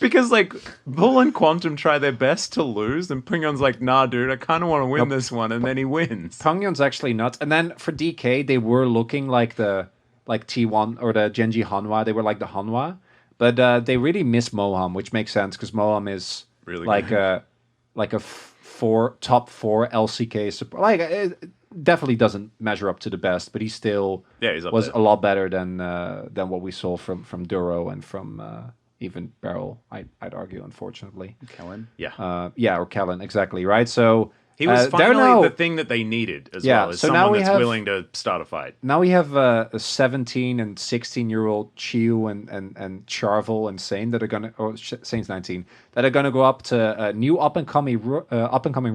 because like Bull and Quantum try their best to lose, and Pyongyang's like, nah, dude, I kind of want to win this one, and then he wins. Pyongyang's actually nuts. And then for DK, they were looking like T1 or the Genji Hanwha. They were like the Hanwha, but they really miss Moham, which makes sense because Moham is Really like good. top four LCK support. Like it definitely doesn't measure up to the best, but he still He's up was there. a lot better than what we saw from Duro and from even Beryl. I'd argue, unfortunately. Kellen. Yeah. Or Kellen, exactly right. So He was they're finally now- the thing that they needed as Yeah, well, as so now someone we that's have- willing to start a fight. Now we have a 17 and 16-year-old Chiu and Charvel and Sane that are gonna, or Sane's 19, that are gonna go up to a new up and coming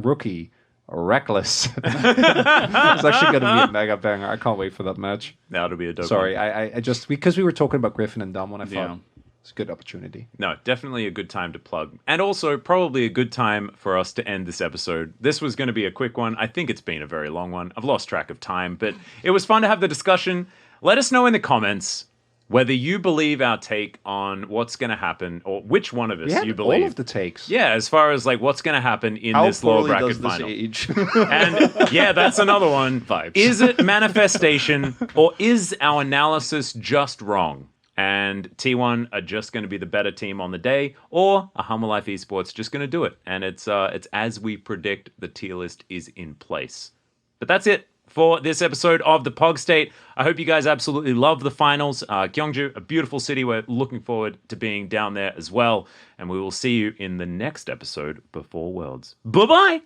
rookie, Reckless. It's actually gonna be a mega banger. I can't wait for that match. That'll be a dope Sorry, one. I just because we were talking about Griffin and Dom, I thought Yeah. it's a good opportunity. No, definitely a good time to plug. And also probably a good time for us to end this episode. This was going to be a quick one. I think it's been a very long one. I've lost track of time, but it was fun to have the discussion. Let us know in the comments whether you believe our take on what's going to happen, or which one of us We had you believe. all of the takes. Yeah, as far as like what's going to happen in How this lower poorly bracket does this final. age? And yeah, that's another one. Vibes. Is it manifestation, or is our analysis just wrong? And T1 are just going to be the better team on the day, or a Humble Life Esports just going to do it? And it's as we predict, the tier list is in place. But that's it for this episode of the PogState. I hope you guys absolutely love the finals. Gyeongju, a beautiful city. We're looking forward to being down there as well. And we will see you in the next episode before Worlds. Bye-bye!